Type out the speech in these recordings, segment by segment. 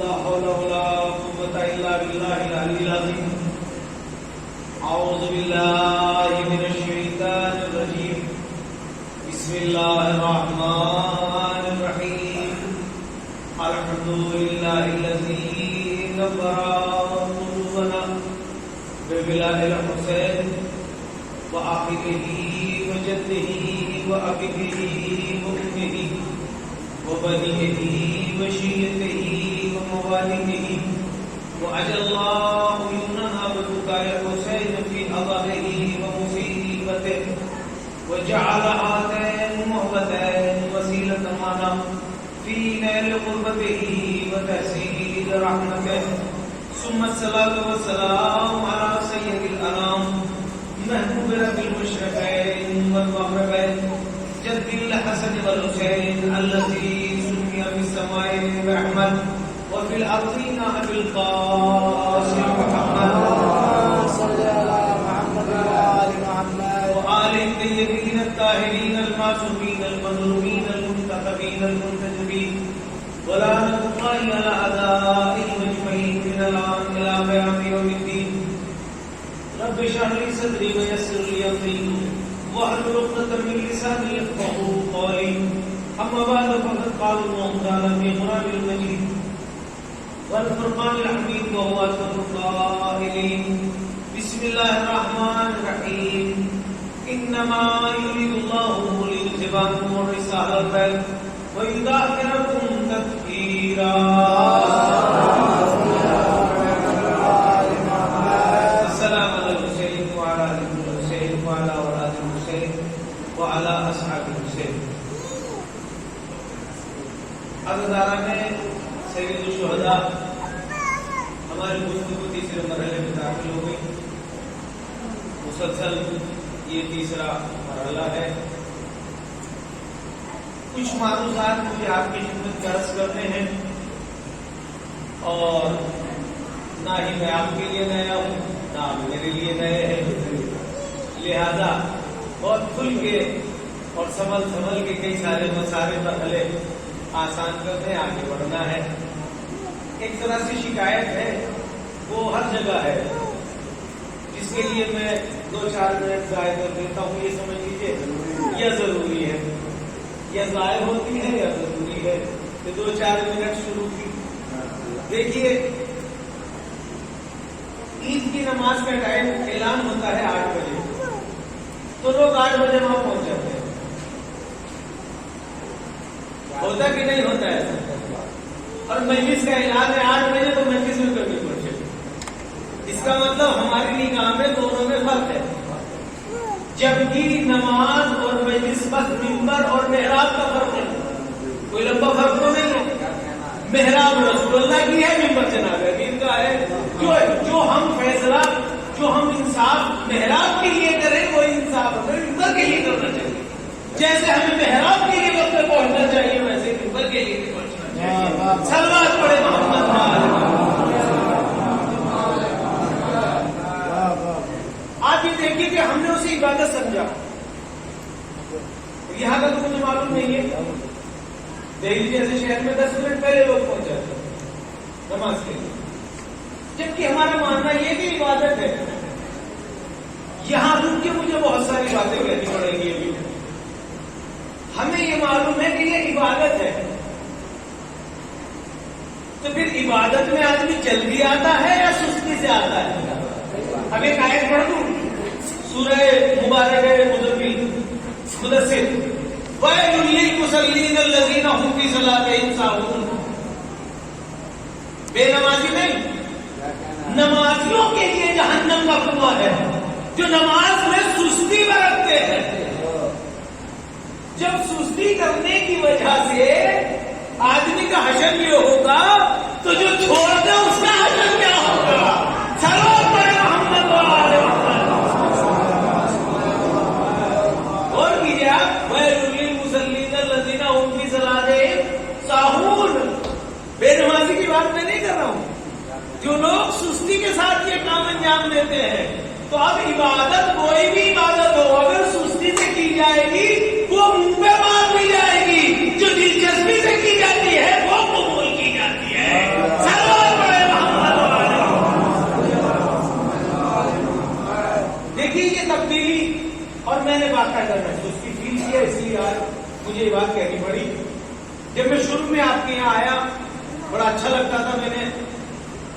لا حول ولا قوة إلا بالله العلي العظيم. أعوذ بالله من الشيطان الرجيم. بسم الله الرحمن الرحيم. الحمد لله الذي نبر قلوبنا ببلاء الحسين وأخيه وجده وأبيه وأمه وبنيه وشيته وموالده وأجل الله يمنها ببكاء الحسين في أضره ومصيبته وجعل هاتين مهبتين وسيلة معنا في نيل قربته وتحصيل رحمته. ثم الصلاة والسلام على سيد الأنام محبوب رب المشرقين والمغربين جد الحسن والحسين الذي سمي في السماء بأحمد وفي الأرضين بالقاسم محمد. صل على محمد وآل محمد وآل الطيبين الطاهرين المعصومين المظلومين المنتخبين المنتجبين ولعنة الله على أعدائهم أجمعين من الآن إلى قيام يوم الدين. رب اشرح لي صدري ويسر لي أمري واحلل عقدة من لساني يفقهوا قولي. أما بعد فقد قال الله تعالى في قرآن المجيد والفرقان الحميد وهو أشرف القائلين. بسم الله الرحمن الرحيم. إنما يريد الله ليذهب عنكم الرجس أهل البيت ويطهركم تطهيرا. السلام على الحسين وعلى آل الحسين وعلى أولاد الحسين وعلى أصحاب الحسين. عزیزان سید الشہداء، ہماری گفتگو تیسرے مرحلے میں داخل ہو گئی. مسلسل یہ تیسرا مرحلہ ہے. کچھ معروضات مجھے آپ کی خدمت میں عرض کرنے ہیں اور نہ ہی میں آپ کے لیے نیا ہوں نہ آپ میرے لیے نئے ہیں، لہذا بہت کھل کے اور سنبھل کے کئی سارے مسائل مرحلے آسان کرنے آگے بڑھنا ہے. ایک طرح سے شکایت ہے وہ ہر جگہ ہے، جس کے لیے میں 2-4 منٹ ضائع کر دیتا ہوں. یہ سمجھ لیجیے یا ضروری ہے یا ضائع ہوتی ہے یا ضروری ہے کہ 2-4 منٹ شروع کی. دیکھیے، عید کی نماز کا ٹائم اعلان ہوتا ہے 8 بجے، تو لوگ 8 بجے وہاں پہنچ جاتے ہیں. ہوتا کہ نہیں ہوتا ہے؟ اور مجلس کا اعلان ہے 8 بجے تو مجلس میں کبھی پہنچے. اس کا مطلب ہماری نگاہ میں دونوں میں فرق ہے. جبکہ نماز اور مجلس بس منبر اور محراب کا فرق ہے، کوئی لمبا فرق تو نہیں ہے. محراب رسول اللہ کی ہے، منبر جناب دین کا ہے. جو ہم فیصلہ، جو ہم انصاف محراب کے لیے کریں وہ انصاف ہمیں منبر کے لیے کرنا چاہیے. جیسے ہمیں محراب کے لیے وقت پہ پہنچنا چاہیے ویسے منبر کے لیے بھی پہنچنا چاہیے. صلوات پڑھے محمد. آپ یہ دیکھیے کہ ہم نے اسے عبادت سمجھا. یہاں کا تو مجھے معلوم نہیں ہے، دہلی جیسے شہر میں 10 منٹ پہلے لوگ پہنچ جاتے ہیں نماز کے لیے، جبکہ ہمارا ماننا یہ کہ عبادت ہے. یہاں رک کے مجھے بہت ساری باتیں کہنی پڑیں گی. ابھی ہمیں یہ معلوم ہے کہ یہ عبادت ہے، تو پھر عبادت میں آدمی جلدی آتا ہے یا سستی سے آتا ہے؟ اب ایک آیت پڑھ دوں، سورہ مبارک مدثر، وَيْلٌ لِّلْمُصَلِّينَ الَّذِينَ هُمْ فِي صَلَاتِهِمْ سَاهُونَ. بے نمازی نہیں، نمازیوں کے لیے جہنم کا کنواں ہے جو نماز میں سستی برتتے ہیں. جب سستی کرنے کی وجہ سے آدمی کا حشر یہ ہوگا تو جو چھوڑ دے اس کا حشر کیا ہوگا؟ صلوات پڑھے محمد وآل محمد. اور کیجیے آپ، وَيْلٌ لِّلْمُصَلِّينَ الَّذِينَ هُمْ فِي صَلَاتِهِمْ سَاهُونَ. بے نمازی کی بات میں نہیں کر رہا ہوں، جو لوگ سستی کے ساتھ یہ کام انجام دیتے ہیں. تو اب عبادت کوئی بھی عبادت ہو اگر سستی سے کی جائے گی وہ منہ پہ مار لی جائے گی، جو دلچسپی سے کی جاتی ہے وہ قبول کی جاتی ہے. میں نے باقاعدہ محسوس کی فیل کیا، اس لیے آج مجھے یہ بات کہنی پڑی. جب میں شروع میں آپ کے یہاں آیا بڑا اچھا لگتا تھا. میں نے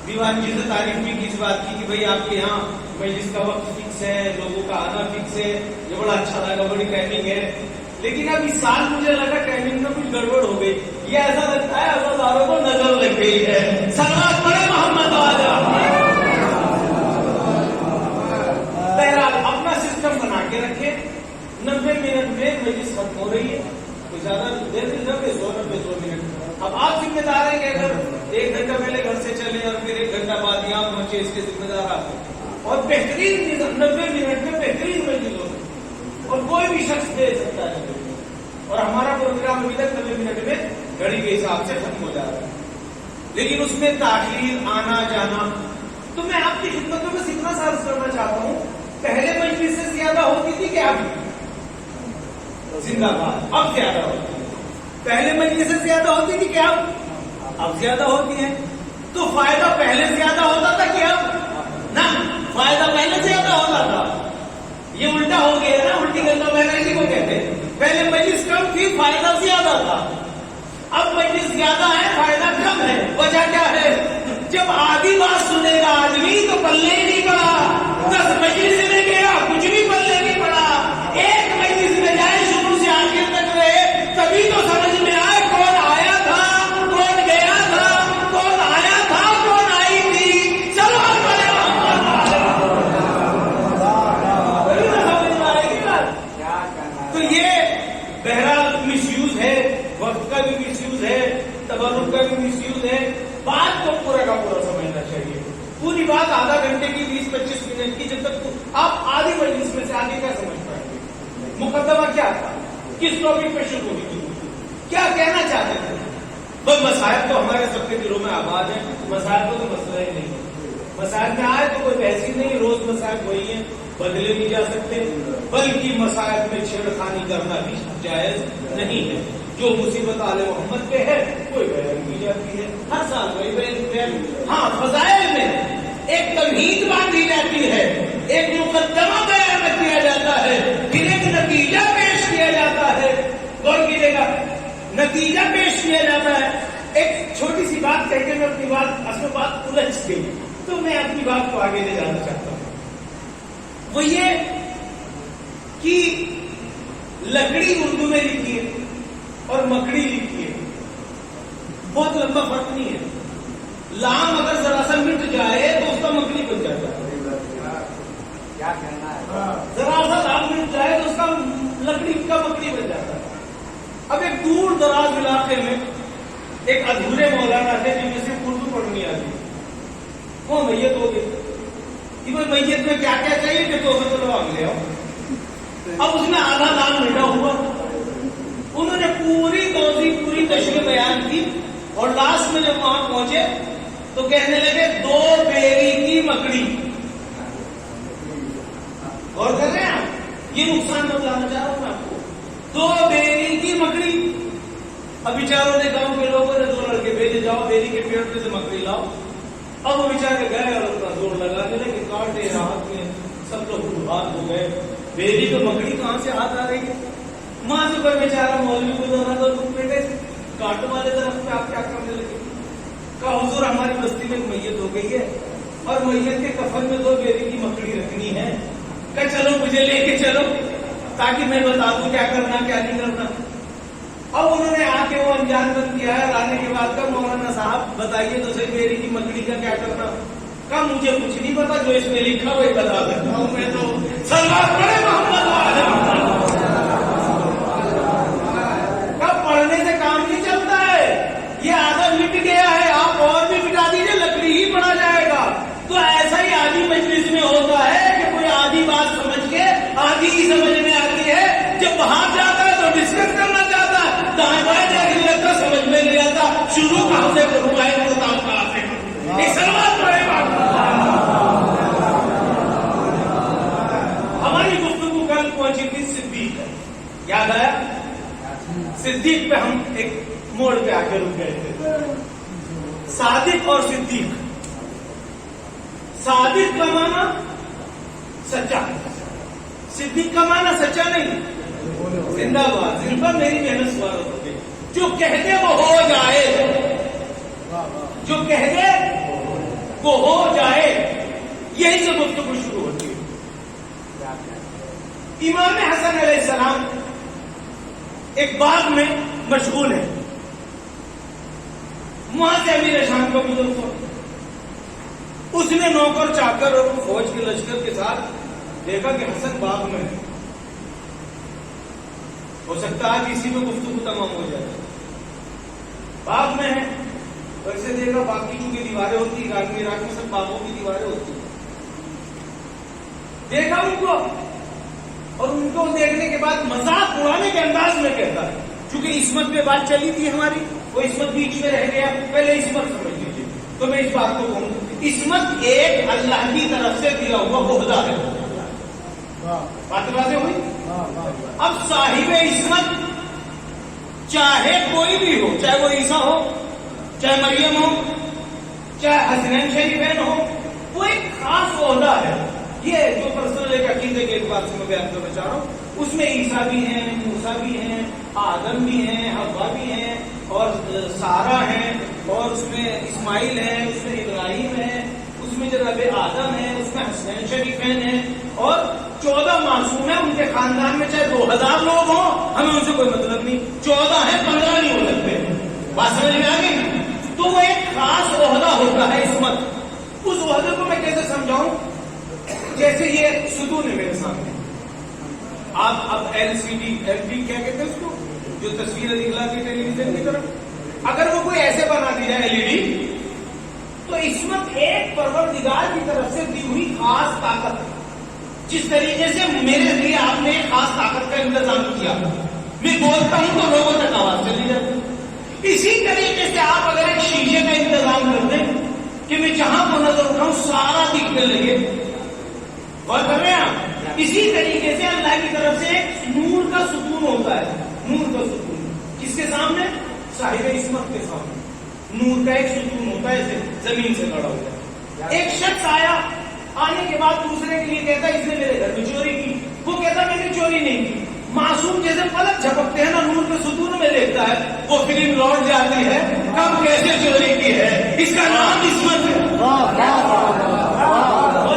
دیوان جی سے تعریف بھی کی اس بات کی کہ بھئی آپ کے یہاں مجلس کا وقت فکس ہے، لوگوں کا آنا فکس ہے، یہ بڑا اچھا لگا، بڑی ٹائمنگ ہے. لیکن اب اس سال مجھے لگا ٹائمنگ میں کچھ گڑبڑ ہو گئی. یہ ایسا لگتا ہے عزاداروں کو نظر لگ گئی ہے. صلوات پڑھے محمد والا. بہرحال اپنا سسٹم بنا کے رکھے. 90 منٹ میں مجلس ختم ہو رہی ہے، کوئی زیادہ دیر نہیں، 90 منٹ. اب آپ ذمہ دار ہیں کہ اگر 1 گھنٹہ پہلے گھر سے چلے اور پھر 1 گھنٹہ بعد یہاں پہنچے، اس کے ذمہ دار آپ ہیں. اور بہترین 90 منٹ میں بہترین مجلس ہو سکتی اور کوئی بھی شخص دے سکتا ہے. اور ہمارا پروگرام ابھی تک 90 منٹ میں گھڑی کے حساب سے ختم ہو جا رہا ہے. لیکن اس میں تاخیر، آنا جانا. تو میں آپ کی خدمت میں بس اتنا سا عرض کرنا چاہتا ہوں، پہلے مجلس سے زیادہ ہوتی تھی کہ اب زندہ باد اب زیادہ ہوتی ہے. پہلے مجلس سے زیادہ ہوتی تھی کہ اب زیادہ ہوتی ہے. تو فائدہ پہلے زیادہ ہوتا تھا کہ اب نہ فائدہ پہلے زیادہ ہوتا تھا. یہ الٹا ہو گیا نا، الٹی گنگا بہنا اسی کو کہتے ہیں. پہلے مجلس کم تھی، فائدہ زیادہ تھا. اب مجلس زیادہ ہے، فائدہ کم ہے. وجہ کیا ہے؟ جب آدھی بات سنے گا آدمی تو پلے نہیں پڑا. 10 مجلس میں گیا کچھ بھی پلے نہیں پڑا. ایک مجلس میں جائے شروع سے آخر تک رہے، تبھی تو سمجھ میں آئے کون آیا تھا، کون گیا تھا، کون آیا تھا، کون آئی تھی. چلو تو یہ بہرحال مس یوز ہے، وقت کا بھی مس یوز ہے، تبرک کا بھی مس یوز ہے. بات کو پورا کا پورا سمجھنا چاہیے. پوری بات آدھا گھنٹے کی 20-25 منٹ کی، جب تک آپ آدھی مجلس میں سے آگے کیا سمجھ پائیں گے؟ مقدمہ کیا تھا، کس ٹاپک پہ شروع ہوئی تھی، کیا کہنا چاہتے تھے؟ بس مسائل تو ہمارے سب کے دلوں میں آباد ہیں. مسائل کو تو مسئلہ ہی نہیں. مسائل میں آئے تو کوئی بحث ہی نہیں. روز مسائل وہی ہیں، بدلے نہیں جا سکتے. بلکہ مسائل میں چھیڑخانی کرنا بھی جائز نہیں ہے. جو مصیبت آل محمد پہ ہے کوئی بیان کی جاتی ہے، ہر سال کوئی بیان. ہاں فضائل میں ایک تمہید باندھی جاتی ہے، ایک مقدمہ بیان کیا جاتا ہے، پھر ایک نتیجہ پیش کیا جاتا ہے. غور کیجیے گا، نتیجہ پیش کیا جاتا ہے. ایک چھوٹی سی بات کہہ کے میں اپنی بات الجھ گئی، تو میں اپنی بات کو آگے لے جانا چاہتا ہوں. وہ یہ کہ لکڑی اردو میں لکھی ہے اور مکڑی لکھی ہے، بہت لمبا فرق نہیں ہے. لام اگر ذرا سا مٹ جائے تو اس کا مکڑی بن جاتا ہے. ذرا سا لام مٹ جائے تو اس کا لکڑی کا مکڑی بن جاتا ہے. اب ایک دور دراز علاقے میں ایک ادھورے مولانا تھے جن میں صرف اردو پڑھنی آتی. وہ میت ہو گئی کہ بھائی میت میں کیا کیا چاہیے کہ 200 لوگ لے آؤ. اب اس میں آدھا لام مٹا ہوا. انہوں نے پوری تشریح بیان کی اور لاسٹ میں جب وہاں پہنچے تو کہنے لگے 2 بیری کی مکڑی. اور کر رہے ہیں آپ، یہ نقصان بتانا چاہ رہا ہوں میں آپ کو. 2 بیری کی مکڑی. اب بیچاروں نے گاؤں کے لوگوں نے 2 لڑکے بھیجے، جاؤ بیری کے پیڑ پہ سے مکڑی لاؤ. اب وہ بیچارے گئے اور اپنا زور لگانے لگے، کاٹے ہاتھ میں، سب لوگ ہاتھ ہو گئے. بیری تو مکڑی کہاں سے ہاتھ آ رہی ہے؟ ماں سے کوئی بیچارہ مولوی کو دورا تو بیٹے کانٹوں والے درخت پہ آپ کیا کرنے لگے؟ کہا حضور ہماری بستی میں میت ہو گئی ہے اور میت کے کفن میں 2 بیری کی مکڑی رکھنی ہے. کہ چلو مجھے لے کے چلو تاکہ میں بتا دوں کیا کرنا کیا نہیں کرنا. اب انہوں نے آ کے وہ انجان بند کیا ہے. لانے کے بعد کا مولانا صاحب بتائیے تو صحیح بیری کی مکڑی کا کیا کرنا. کہا مجھے کچھ نہیں پتا، جو اس میں لکھا وہی بتا سکتا ہوں میں. تو صلوات پڑھے محمد والا. پڑھنے سے کام نہیں چلتا ہے. یہ آدھا مٹ گیا ہے، آپ اور بھی مٹا دیجیے، لکڑی ہی پڑا جائے گا. تو ایسا ہی آدھی مجلس میں ہوتا ہے کہ کوئی آدھی بات سمجھ کے آدھی ہی سمجھ میں آتی ہے. جب باہر جاتا ہے تو ڈسکس کرنا چاہتا ہے، دائیں بائیں دیکھنے لگتا سمجھ میں نہیں آتا، شروع کہاں سے کروں ہے کتاب کہاں سے کروں. ایک سلوات پڑے گا. ہماری گفتگو کل پہنچی تھی صدیق. یاد آیا؟ صدیق پہ ہم ایک موڑ پہ آ کے رک گئے تھے. صادق اور صدیق. صادق کا معنی سچا، صدیق کا معنی سچا نہیں، زندہ باد، زندہ میری محنت سوال ہوتے، جو کہہ دے وہ ہو جائے، جو کہہ دے وہ ہو جائے، یہی سے گفتگو شروع ہوتی ہے۔ امام حسن علیہ السلام ایک باغ میں مشغول ہے، وہاں سے امیر شام کو گزر ہوا، اس نے نوکر چاکر اور فوج کے لشکر کے ساتھ دیکھا کہ حسن باغ میں ہے، ہو سکتا ہے اسی میں گفتگو تمام ہو جائے، باغ میں ہے، ویسے دیکھا باغ کی چونکہ دیواریں ہوتی ہیں، عراق میں سب باغوں کی دیواریں ہوتی ہیں، دیکھا ان کو، اور ان کو دیکھنے کے بعد مذاق اڑانے کے انداز میں کہتا ہے، چونکہ عصمت پہ بات چلی تھی ہماری، وہ عصمت بیچ میں رہ گیا، پہلے عصمت سمجھ لیجیے، تو میں اس بات کو کہوں، عصمت ایک اللہ کی طرف سے دیا ہوا عہدہ ہے، باتیں ہوئی۔ اب صاحب عصمت چاہے کوئی بھی ہو، چاہے وہ عیسیٰ ہو، چاہے مریم ہو، چاہے حسنین شریفین ہو، وہ ایک خاص عہدہ ہے، یہ جو پرسنل ایک عقیدے کے اعتبار سے میں بیان کرنا چاہ رہا ہوں، اس میں عیسیٰ بھی ہیں، موسیٰ بھی ہیں، آدم بھی ہیں، حوا بھی ہیں، اور سارہ ہیں، اور اس میں اسماعیل ہے، اس میں ابراہیم ہے، اس میں جناب آدم ہے، اس میں حسنین شریفین ہیں، اور 14 معصوم ہیں، ان کے خاندان میں چاہے 2000 لوگ ہوں، ہمیں ان سے کوئی مطلب نہیں، 14 ہیں، 15 نہیں ہو سکتے، بات سمجھ میں آ گئی؟ تو وہ ایک خاص عہدہ ہوتا ہے عصمت، اس عہدے کو میں کیسے سمجھاؤں؟ جیسے یہ ستون ہے میرے سامنے، آپ اب LCD کیا کہتے ہیں اس کو، جو تصویریں دکھلاتی ٹیلی ویژن کی طرف، اگر وہ کوئی ایسے بنا دی جائے LED، تو عصمت ایک پروردگار کی طرف سے دی ہوئی خاص طاقت ہے، جس طریقے سے میرے لیے آپ نے ایک خاص طاقت کا انتظام کیا، میں بولتا ہوں تو لوگوں تک آواز چلی جاتی ہے، اسی طریقے سے آپ اگر ایک شیشے کا انتظام کر دیں کہ میں جہاں کو نظر اٹھاؤں سارا دکھنے لگے، اور کر رہے ہیں آپ، اسی طریقے سے اللہ کی طرف سے ایک نور کا ستون ہوتا ہے، نور کا ستون کس کے سامنے؟ صاحب عصمت کے سامنے نور کا ایک ستون ہوتا ہے، زمین سے کھڑا ہوتا ہے، ایک شخص آیا، آنے کے بعد دوسرے کے لیے کہتا ہے اس نے میرے گھر میں چوری کی، وہ کہتا میں نے چوری نہیں کی، معصوم جیسے پلک جھپکتے ہیں نا نور کے ستون میں دیکھتا ہے، وہ فلم لوٹ جاتی ہے، کب کیسے چوری کی ہے، اس کا نام عصمت ہے، اور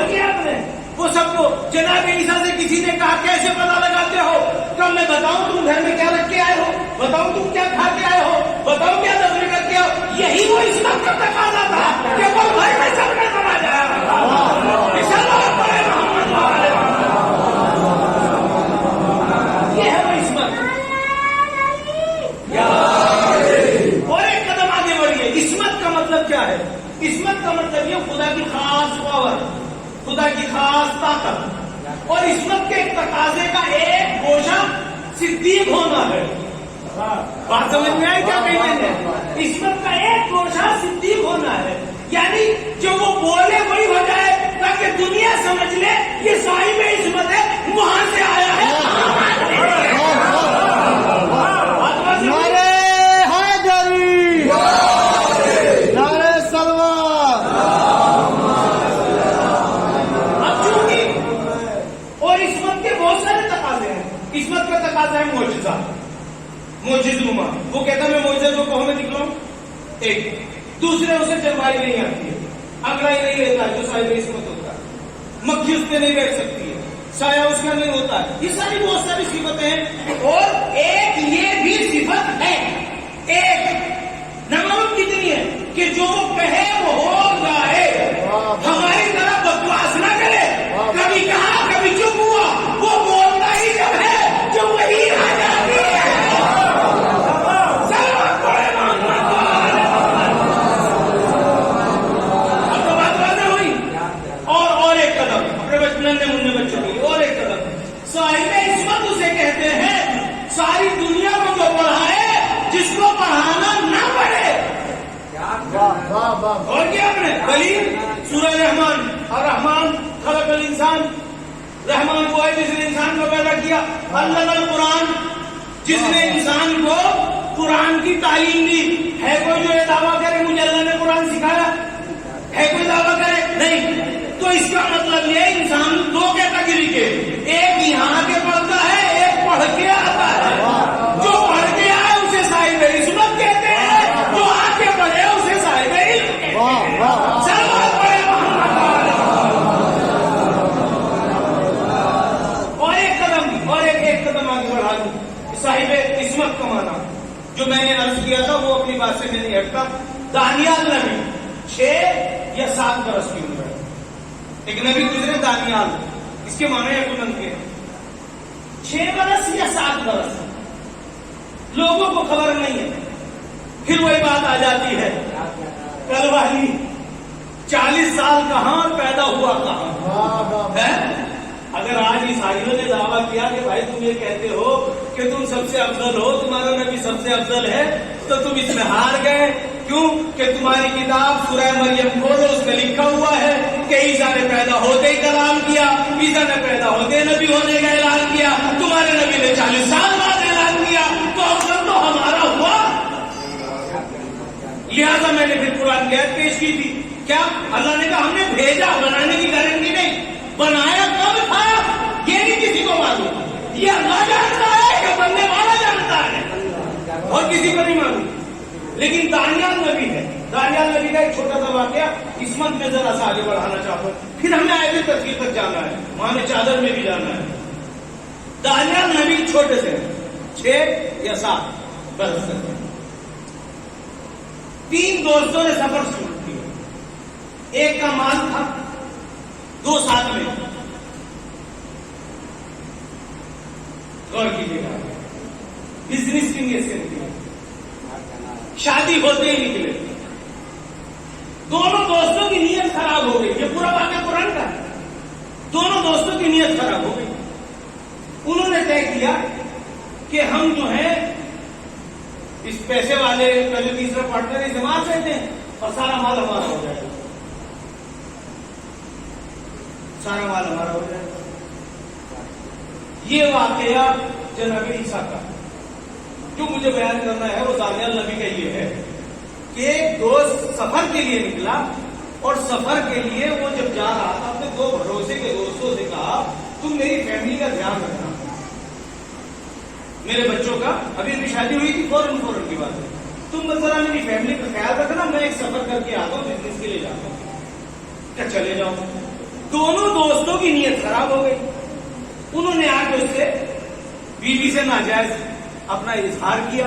کیا آپ نے وہ سب کو جناب عیسیٰ سے کسی نے کہا کیسے پتہ لگاتے ہو؟ کب میں بتاؤں تم گھر میں کیا رکھ کے آئے ہو، بتاؤں تم کیا کھا کے آئے ہو، بتاؤں کیا دفن کر کے آؤ، یہی وہ عصمت کا تقاضا تھا کہ وہ گھر میں سب میں سما جائے، یہ ہے وہ عصمت۔ اور ایک قدم آگے بڑھیے، عصمت کا مطلب کیا ہے؟ عصمت کا مطلب یہ خدا کی خاص پاور، خدا کی خاص طاقت، اور عصمت کے تقاضے کا ایک گوشہ صدیق ہونا ہے، بات سمجھ میں آئی کیا کہتے ہیں؟ عصمت کا ایک گوشہ صدیق ہونا ہے، یعنی جو وہ بولے وہی ہو جائے تاکہ دنیا سمجھ لے یہ صاحب عصمت ہے، وہاں سے آیا ہے۔ معجزہ، وہ کہتا میں معجزہ جو کہوں میں دکھلاؤں، ایک دوسرے اسے چروائی نہیں آتی ہے، اگلا ہی نہیں لیتا ہے جو صاحب عصمت ہوتا ہے، مکھی اس پہ نہیں بیٹھ سکتی ہے، سایہ اس کا نہیں ہوتا ہے، یہ ساری بہت ساری صفتیں ہیں، اور ایک یہ بھی صفت ہے، ایک نمبر کتنی ہے کہ جو کہے وہ ہو جائے، ہماری طرح بکواس نہ کرے، کبھی کہا کبھی چپ ہوا، وہ بولتا ہی جب ہے جو وہی آ جاتی ہے۔ صاحب عصمت اسے کہتے ہیں ساری دنیا کو جو پڑھائے جس کو پڑھانا نہ پڑے، اور کیا اپنے دلیل سورہ رحمان، اور رحمان خلق الانسان، رحمان وہ ہے جس نے انسان کو پیدا کیا، علم القرآن جس نے انسان کو قرآن کی تعلیم دی، ہے کوئی جو یہ دعویٰ کرے مجھے اللہ نے قرآن سکھایا؟ ہے کوئی دعویٰ کرے؟ نہیں، تو اس کا مطلب یہ انسان دو کہتا ڈگری کے، ایک یہاں کے پڑھتا ہے، ایک پڑھ کے آتا ہے۔ جو پڑھ کے آئے اسے صاحب عصمت کہتے ہیں، جو آ کے پڑھے اسے صاحب علم کہتے ہیں۔ سلوات پڑھے محمد اور ایک قدم آگے بڑھا دوں۔ صاحب عصمت کا معنی جو میں نے عرض کیا تھا وہ اپنی بات سے میں نہیں ہٹتا۔ دانیال نبی 6 یا 7 برس کی عمر ہے۔ ایک نبی گزرے دانیال، اس کے معنی ہے بلند کے 6 برس یا 7 برس، لوگوں کو خبر نہیں ہے۔ پھر وہی بات آ جاتی ہے کل والی، 40 سال کہاں اور پیدا ہوا کہاں ہے؟ اگر آج عیسائیوں نے دعویٰ کیا کہ بھائی تم یہ کہتے ہو کہ تم سب سے افضل ہو، تمہارا نبی سب سے افضل ہے، تو تم اس میں ہار گئے۔ کیوں کہ تمہاری کتاب سورہ مریم کھولو، اس میں لکھا ہوا ہے کہ عیسیٰ نے پیدا ہوتے ہی کلام کیا، عیسیٰ نے پیدا ہوتے نبی ہونے کا اعلان کیا، تمہارے نبی نے 40 سال بعد اعلان کیا، تو افضل تو ہمارا ہوا۔ لہٰذا میں نے پھر قرآن کی آیت پیش کی تھی، کیا اللہ نے کہا ہم نے بھیجا، بنانے کی گارنٹی نہیں، بنایا کب تھا یہ نہیں کسی کو معلوم، یہ اللہ جانتا ہے کہ بننے والا جانتا ہے، اور کسی کو نہیں معلوم۔ لیکن دانیال نبی ہے، دانیال نبی کا ایک چھوٹا سا واقعہ عصمت میں ذرا سا آگے بڑھانا چاہتا ہوں، پھر ہمیں آیت تفسیر تک جانا ہے، ماں چادر میں بھی جانا ہے۔ دانیال نبی چھوٹے سے 6 یا 7 برس سے 3 دوستوں نے سفر شروع کیا، ایک کا مال تھا، 2 ساتھ میں، غور کیجیے گا، بزنس کی نیت سے نکلے، شادی ہوتے ہی نکلے، دونوں دوستوں کی نیت خراب ہو گئی۔ یہ پورا واقعہ قرآن کا ہے، دونوں دوستوں کی نیت خراب ہو گئی۔ انہوں نے طے کیا کہ ہم جو ہیں اس پیسے والے کا جو تیسرا پارٹنر اسے مار دیتے ہیں اور سارا مال ہمارا ہو جائے گا، سارا مال ہمارا ہو جائے گا۔ یہ واقعہ جناب عیسیٰ کا جو مجھے بیان کرنا ہے وہ دانیال نبی کا یہ ہے کہ ایک دوست سفر کے لیے نکلا، اور سفر کے لیے وہ جب جا رہا تھا اپنے 2 بھروسے کے دوستوں سے کہا تم میری فیملی کا دھیان رکھنا، میرے بچوں کا، ابھی ابھی شادی ہوئی تھی، فوراً کی بات ہے، تم ذرا میری فیملی کا خیال رکھنا، میں ایک سفر کر کے آتا ہوں، بزنس کے لیے جاتا ہوں، کیا چلے جاؤں۔ دونوں دوستوں کی نیت خراب ہو گئی، انہوں نے آ کے اس سے بیوی سے ناجائز اپنا اظہار کیا۔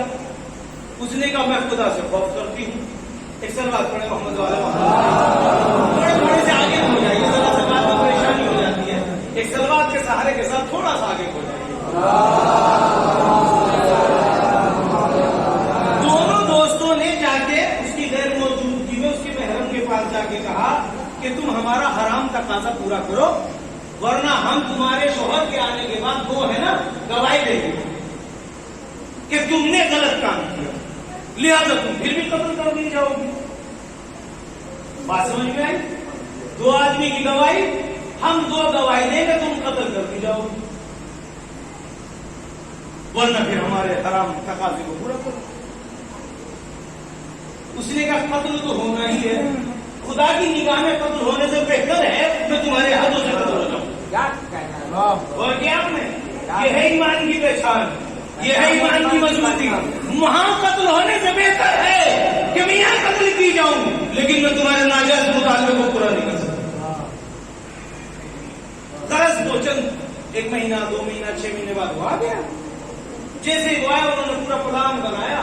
اس نے کہا میں خدا سے خوف کرتی ہوں، ایک سلوات پڑھے محمد والا، تھوڑے سے آگے ہو جائیے، ذرا سے بات میں پریشانی ہو جاتی ہے، ایک سلوات کے سہارے کے ساتھ تھوڑا سا آگے ہو جائیے۔ دونوں دوستوں نے جا کے اس کی غیر موجودگی میں اس کے محرم کے پاس جا کے کہا کہ تم ہمارا حرام تقاضا پورا کرو، ورنہ ہم تمہارے شوہر کے آنے کے بعد وہ ہے نا گواہی دیں گے کہ تم نے غلط کام کیا، لہذا تم پھر بھی قتل کر دی جاؤ گی۔ بات سمجھ میں آئی؟ 2 آدمی کی گواہی، ہم 2 گواہی دیں گے، تم قتل کر دی جاؤ گی، ورنہ پھر ہمارے حرام تقاضے کو پورا کرو۔ اس نے کہا قتل تو ہونا ہی ہے، خدا کی نگاہ میں قتل ہونے سے بہتر ہے میں تمہارے ہاتھوں سے قتل ہو جاؤں۔ اور کیا آپ نے، یہ ہے ایمان کی پہچان، یہ ہے ایمان کی مضبوطی، وہاں قتل ہونے سے بہتر ہے کہ میں یہاں قتل کی جاؤں، لیکن میں تمہارے ناجائز مطالبے کو پورا نہیں کر سکتا۔ غرض وہ چند 1 مہینہ 2 مہینہ 6 مہینے بعد وہ آ گیا، جیسے ہی وہ آیا انہوں نے پورا پلان بنایا،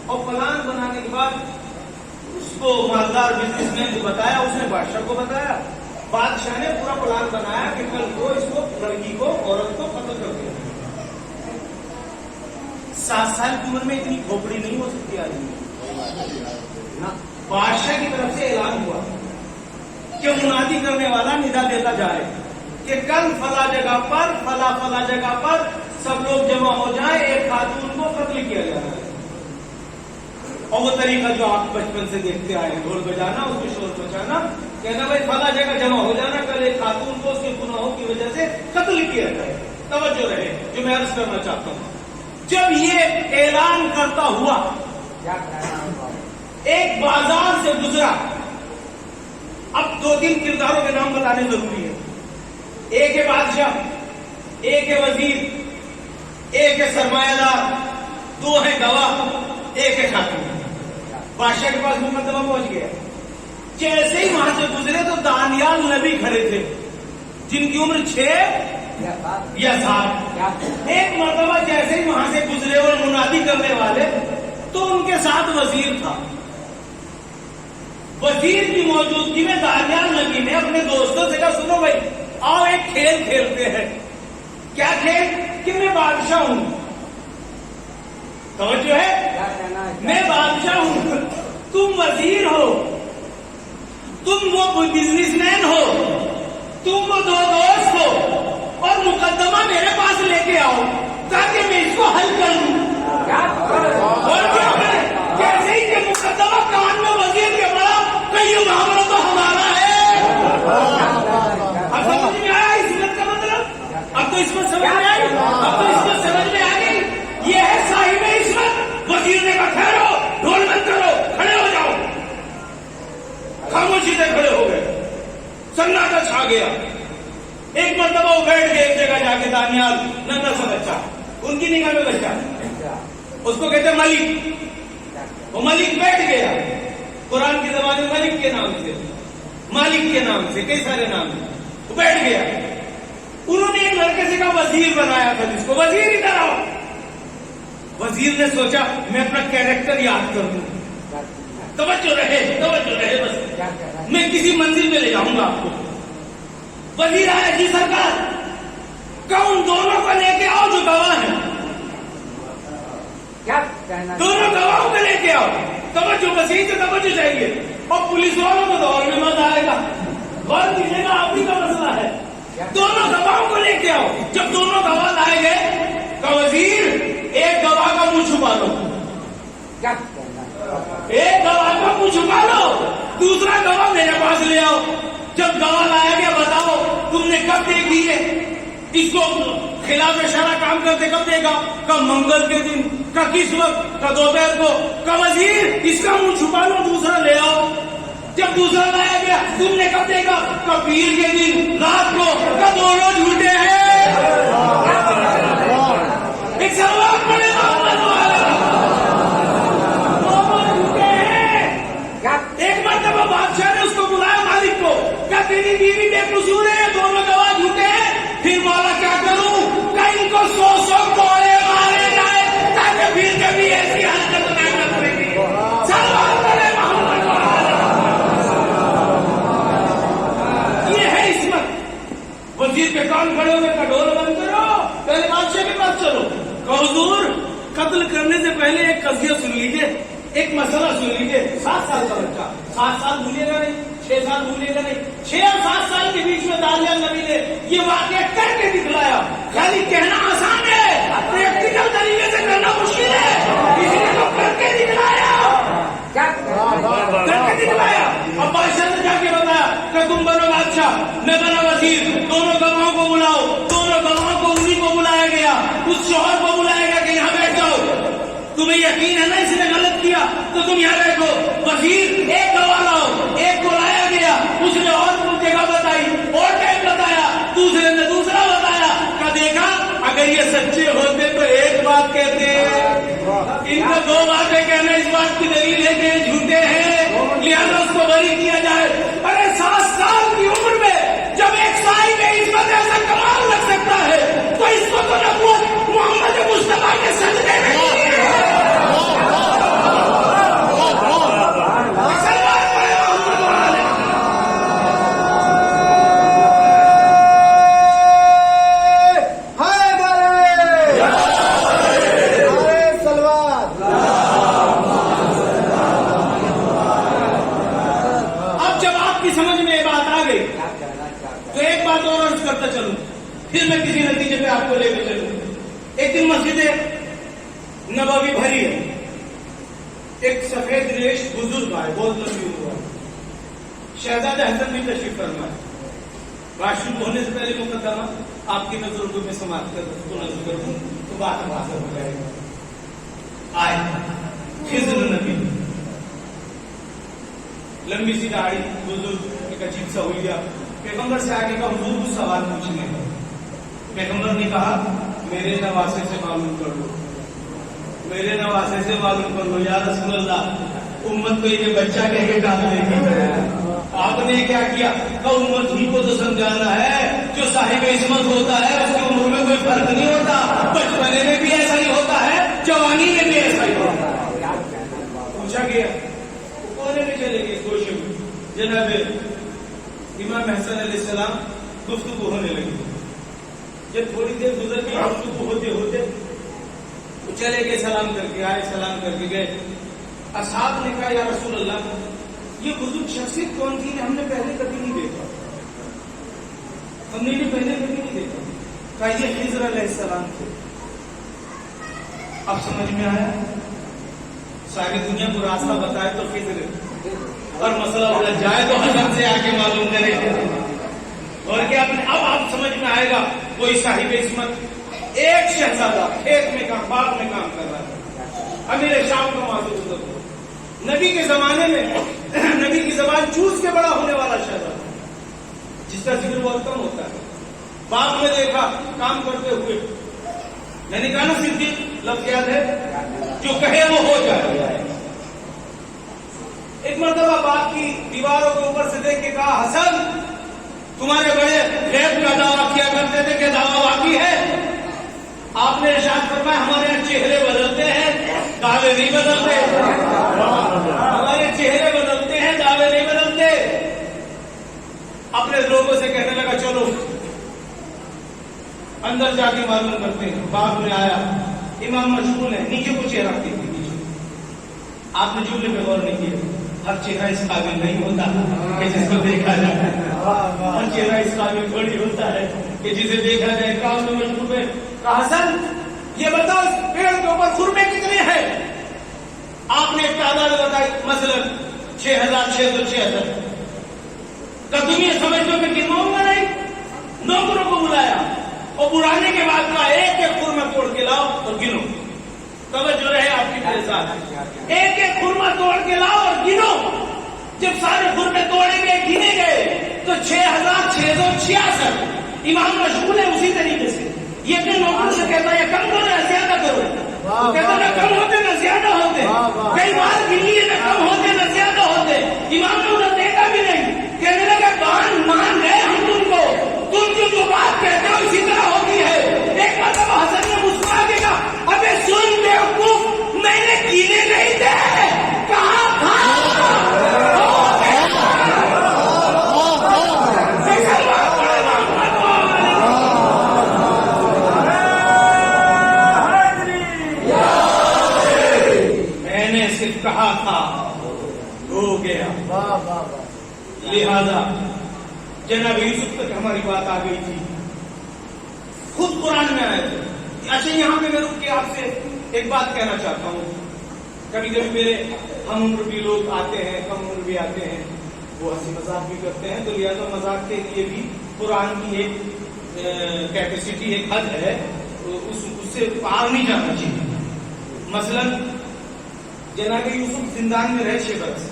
اور پلان بنانے کے بعد اس کو مالدار بزنس مین کو بتایا، اس نے بادشاہ کو بتایا، بادشاہ نے پورا پلان بنایا کہ کل کو اس کو لڑکی کو عورت کو قتل کر دیا۔ 7 سال کی عمر میں اتنی کھوپڑی نہیں ہو سکتی آدمی۔ بادشاہ کی طرف سے اعلان ہوا کہ منادی کرنے والا ندا دیتا جائے کہ کل فلاں جگہ پر فلاں جگہ پر سب لوگ جمع ہو جائیں، ایک خاتون کو قتل کیا جا رہا ہے۔ اور وہ طریقہ جو آپ بچپن سے دیکھتے آئے، ڈھول بجانا، اس کو شور مچانا، کہنا بھائی فلاں جگہ جمع ہو جانا، کل ایک خاتون کو اس کے گناہوں کی وجہ سے قتل کیا جائے۔ توجہ رہے جو میں عرض کرنا چاہتا ہوں، جب یہ اعلان کرتا ہوا ایک بازار سے گزرا، اب 2-3 کرداروں کے نام بتانے ضروری ہے۔ ایک ہے بادشاہ، ایک ہے وزیر، ایک ہے سرمایہ دار، دو ہے گواہ، ایک ہے خاتون۔ بادشاہ کے پاس مقدمہ پہنچ گیا، جیسے ہی وہاں سے گزرے تو دانیال نبی کھڑے تھے جن کی عمر 6 یا 7۔ ایک مرتبہ جیسے ہی وہاں سے گزرے اور منادی کرنے والے تو ان کے ساتھ وزیر تھا۔ وزیر کی موجودگی میں دانیال نبی نے اپنے دوستوں سے کہا سنو بھائی آؤ ایک کھیل کھیلتے ہیں۔ کیا کھیل؟ کہ میں بادشاہ ہوں، توجہ ہے، میں بادشاہ ہوں، تم وزیر ہو، تم وہ بزنس مین ہو، تم وہ دو دوست ہو، اور مقدمہ میرے پاس لے کے آؤ تاکہ میں اس کو حل کر دوں۔ اور کیا کریں؟ جیسے ہی کہ مقدمہ کان میں وزیر کے پڑا کہ یہ معاملہ تو ہمارا ہے۔ اب سمجھ میں آیا اس بات کا مطلب؟ اب تو اس میں سمجھ میں آئی، اب تو اس میں سمجھ میں آ گئی۔ یہ ہے صاحب عصمت۔ وزیر نے کہا ٹھہرو، ڈھول بند کرو، کھڑے ہو جاؤ۔ خاموشی سے کھڑے ہو گئے، سناٹا چھا گیا۔ ایک مرتبہ وہ بیٹھ گئے ایک جگہ جا کے، دانیال ننھا سا بچہ، ان کی نگاہ میں بچہ، اس کو کہتے ملک۔ وہ ملک بیٹھ گیا، قرآن کی زبان میں ملک کے نام سے، مالک کے نام سے، کئی سارے نام سے وہ بیٹھ گیا۔ انہوں نے ایک لڑکے سے کہا وزیر بنایا تھا جس کو، وزیر ادھر آؤ۔ وزیر نے سوچا میں اپنا کیریکٹر یاد کر دوں، توجہ رہے بس میں کسی منزل میں لے جاؤں گا آپ کو۔ وزیر آیا، جی سرکار، ان دونوں کو لے کے آؤ جو گواہ ہیں، دونوں گواہوں کو لے کے آؤ۔ توجہ، وزیر سے توجہ چاہیے، اور پولیس والوں کو دور میں مت آئے گا، غور کیجیے گا، آپ ہی کا مسئلہ ہے۔ دونوں گواہوں کو لے کے آؤ۔ جب دونوں گواہ لائے گئے کہ وزیر ایک گواہ کا منہ چھپا لو، ایک گواہ کا منہ چھپا لو، دوسرا گواہ میرے پاس لے آؤ۔ جب گواہ لایا گیا، بتاؤ تم نے کب دیکھی ہے اس کو خلاف شرع کام کرتے، کب دیکھا؟ کا منگل کے دن، کا کس وقت؟ کا دوپہر کو۔ کا وزیر اس کا منہ چھپا لو، دوسرا لے آؤ۔ جب دوسرا لایا گیا، تم نے کب دیکھا؟ کا پیر کے دن، رات کو۔ کا دونوں جھوٹے ہیں۔ ایک سوال پڑے گا، ایک مرتبہ بادشاہ نے اس کو بلایا، مالک کو، کیا تیری بیوی بے قصور ہے، دونوں گواہ جھوٹے ہیں؟ پھر مولا کیا کروں؟ کہ ان کو 100 کوڑے مارے جائے تاکہ پھر کبھی ایسی حرکت نہ کرے گی۔ سوال کرے محمد، یہ ہے عصمت۔ وزیر کے کان کھڑے ہوئے، کٹور بند کرو، پہلے بادشاہ کے پاس چلو، کہ حضور قتل کرنے سے پہلے ایک قضیہ سن لیجیے، ایک مسئلہ سن لیجیے۔ 7 سال کا بچہ، 7 سال بھولے گا نہیں، 6 سال بھولے گا نہیں، 6 اور 7 سال کے بیچ میں دانیال نبی نے یہ واقعہ کر کے دکھلایا۔ خالی کہنا آسان ہے، پریکٹیکل طریقے سے کرنا مشکل ہے، کسی نے تو کر کے دکھلایا، کر کے دکھلایا۔ اب بادشاہ نے جا کے بتایا کہ تم بنو بادشاہ، میں بنا وزیر، دونوں گواہوں کو بلاؤ۔ دونوں گواہوں کو انہیں کو بلایا گیا، اس شوہر کو بلایا گیا کہ یہاں بیٹھ جاؤ، تمہیں یقین ہے نا اس نے غلط کیا تو تم یہاں بیٹھو۔ وزیر ایک گواہ لاؤ، ایک کو لایا گیا، اس نے اور جگہ بتائی، اور ٹائم بتایا، دوسرے نے دوسرا بتایا۔ کہ دیکھا اگر یہ سچے ہوتے تو ایک بات کہتے، ان کو 2 باتیں کہنا اس بات کی دلیل ہے کہ یہ جھوٹے ہیں، لہذا اس کو بری کیا جائے۔ ارے 7 سال کی عمر میں جب ایک صاحب عصمت ایسا کمال لگ سکتا ہے تو اس کو تو نبوت محمد مصطفیٰ کے سجدے میں پھر میں کسی نتیجے پہ آپ کو لے کے چلوں۔ ایک دن مسجد نبوی بھری ہے، ایک سفید ریش بزرگ آئے، بہت لمبی عمر ہے، شہزادہ حسن بھی تشریف فرما ہے۔ بات شروع ہونے سے پہلے مقدمہ آپ کی نظروں کو میں سماعت کر دوں تو بات ہو جائے گی۔ آئے خضر نبی، لمبی سی داڑھی، بزرگ، ایک عجیب سا حلیہ، پیغمبر سے آگے کا حضور کو سوال پوچھنے کا. پیغمبر نے کہا میرے نواسے سے معلوم کر لو, میرے نواسے سے معلوم کر لو. یا رسول اللہ امت کو یہ بچہ کہہ کے ڈال دے گی. آپ نے کیا کیا کہ امت ہی کو تو سمجھانا ہے. جو صاحب عصمت ہوتا ہے اس کی عمر میں کوئی فرق نہیں ہوتا, بچپنے میں بھی ایسا ہی ہوتا ہے, جوانی میں بھی ایسا ہی ہوتا ہے. پوچھا گیا کونے میں چلے گئے گوشے میں. جناب امام حسن علیہ السلام گفتگو ہونے لگی. جب تھوڑی دیر گزر گئی گفتگو ہوتے ہوتے چلے گئے, سلام کر کے آئے, سلام کر کے گئے. اصحاب نے کہا یا رسول اللہ یہ بزرگ شخصیت کون تھی, ہم نے پہلے کبھی نہیں دیکھا, ہم نے پہلے کبھی نہیں دیکھا. کہا یہ خضر علیہ السلام تھے. اب سمجھ میں آیا, ساری دنیا کو راستہ بتائے تو خضر, اور مسئلہ الجھ جائے تو حضرت سے آ کے معلوم کرے. اور کیا اب آپ سمجھ میں آئے گا. کوئی صاحب عصمت ایک شہزادہ کھیت میں کام, باغ میں کام کر رہا ہے, امیر شام کا معذور ہو. نبی کے زمانے میں نبی کی زبان چوس کے بڑا ہونے والا شہزادہ جس کا ذکر بہت کم ہوتا ہے. باغ میں دیکھا کام کرتے ہوئے, میں نے کہا نا صدیق لفظ یاد ہے, جو کہے وہ ہو جائے. ایک مرتبہ باغ کی دیواروں کے اوپر سے دیکھ کے کہا حسن تمہارے بڑے غیب کا دعویٰ کیا کرتے تھے کہ دعویٰ واقعی ہے. آپ نے ارشاد فرمایا ہمارے یہاں چہرے بدلتے ہیں, دعوے نہیں بدلتے. ہمارے چہرے بدلتے ہیں, دعوے نہیں بدلتے. اپنے لوگوں سے کہنے لگا چلو اندر جا کے معلوم کرتے ہیں. باغ میں آیا, امام مشغول ہے, نیچے کو چہرہ دیکھتے نیچے. آپ نے جملے پہ غور نہیں کیا. ہر چہرہ اس قابل نہیں ہوتا کہ جس کو دیکھا جائے, ہر چہرہ اس قابل تھوڑی ہوتا ہے کہ جسے دیکھا جائے. کام میں مشغول ہے. حسن یہ بتاؤ اس پیڑ کے اوپر خرمے کتنے ہیں؟ آپ نے ایک تعداد بتائی, مثلا 6676. تم یہ سمجھ لو کہ گنواؤں گا نہیں. نوکروں کو بلایا اور بلانے کے بعد کہا ایک ایک خرما توڑ کے لاؤ اور گنو. توجہ رہے آپ کی میرے ساتھ, ایک ایک خرما توڑ کے لاؤ اور گنو. جب سارے خرمے توڑے گئے گنے گئے تو 6666. امام مشغول ہے اسی طریقے سے. یہ اپنے نوکروں سے کہتا ہے کم کرو یا زیادہ کرو. کہتا نہ کم ہوتے نہ زیادہ ہوتے. کئی بار گنیے نہ کم ہوتے نہ زیادہ ہوتے. امام نے انہیں دیکھا بھی نہیں. کہنے لگا مان گئے ہم تم کو, تم جو بات کہتے ہو اسی طرح ہوتی ہے. ایک مرتبہ حسن نے مسکرا کے کہا ابے سن بیوقوف میں نے گینے نہیں دے, کہاں تھا کہا تھا ہو گیا. لہذا جناب یوسف تک ہماری بات آ گئی تھی, خود قرآن میں آئے تھے. اچھا یہاں پہ میں رک کے آپ سے ایک بات کہنا چاہتا ہوں. کبھی کبھی میرے ہم عمر بھی لوگ آتے ہیں, کم عمر بھی آتے ہیں, وہ ہنسی مذاق بھی کرتے ہیں. تو لہذا مذاق کے لیے بھی قرآن کی ایک کیپیسٹی, ایک حد ہے, اس سے پار نہیں جانا چاہیے. مثلا جناب یوسف زندان میں رہے 6 برس.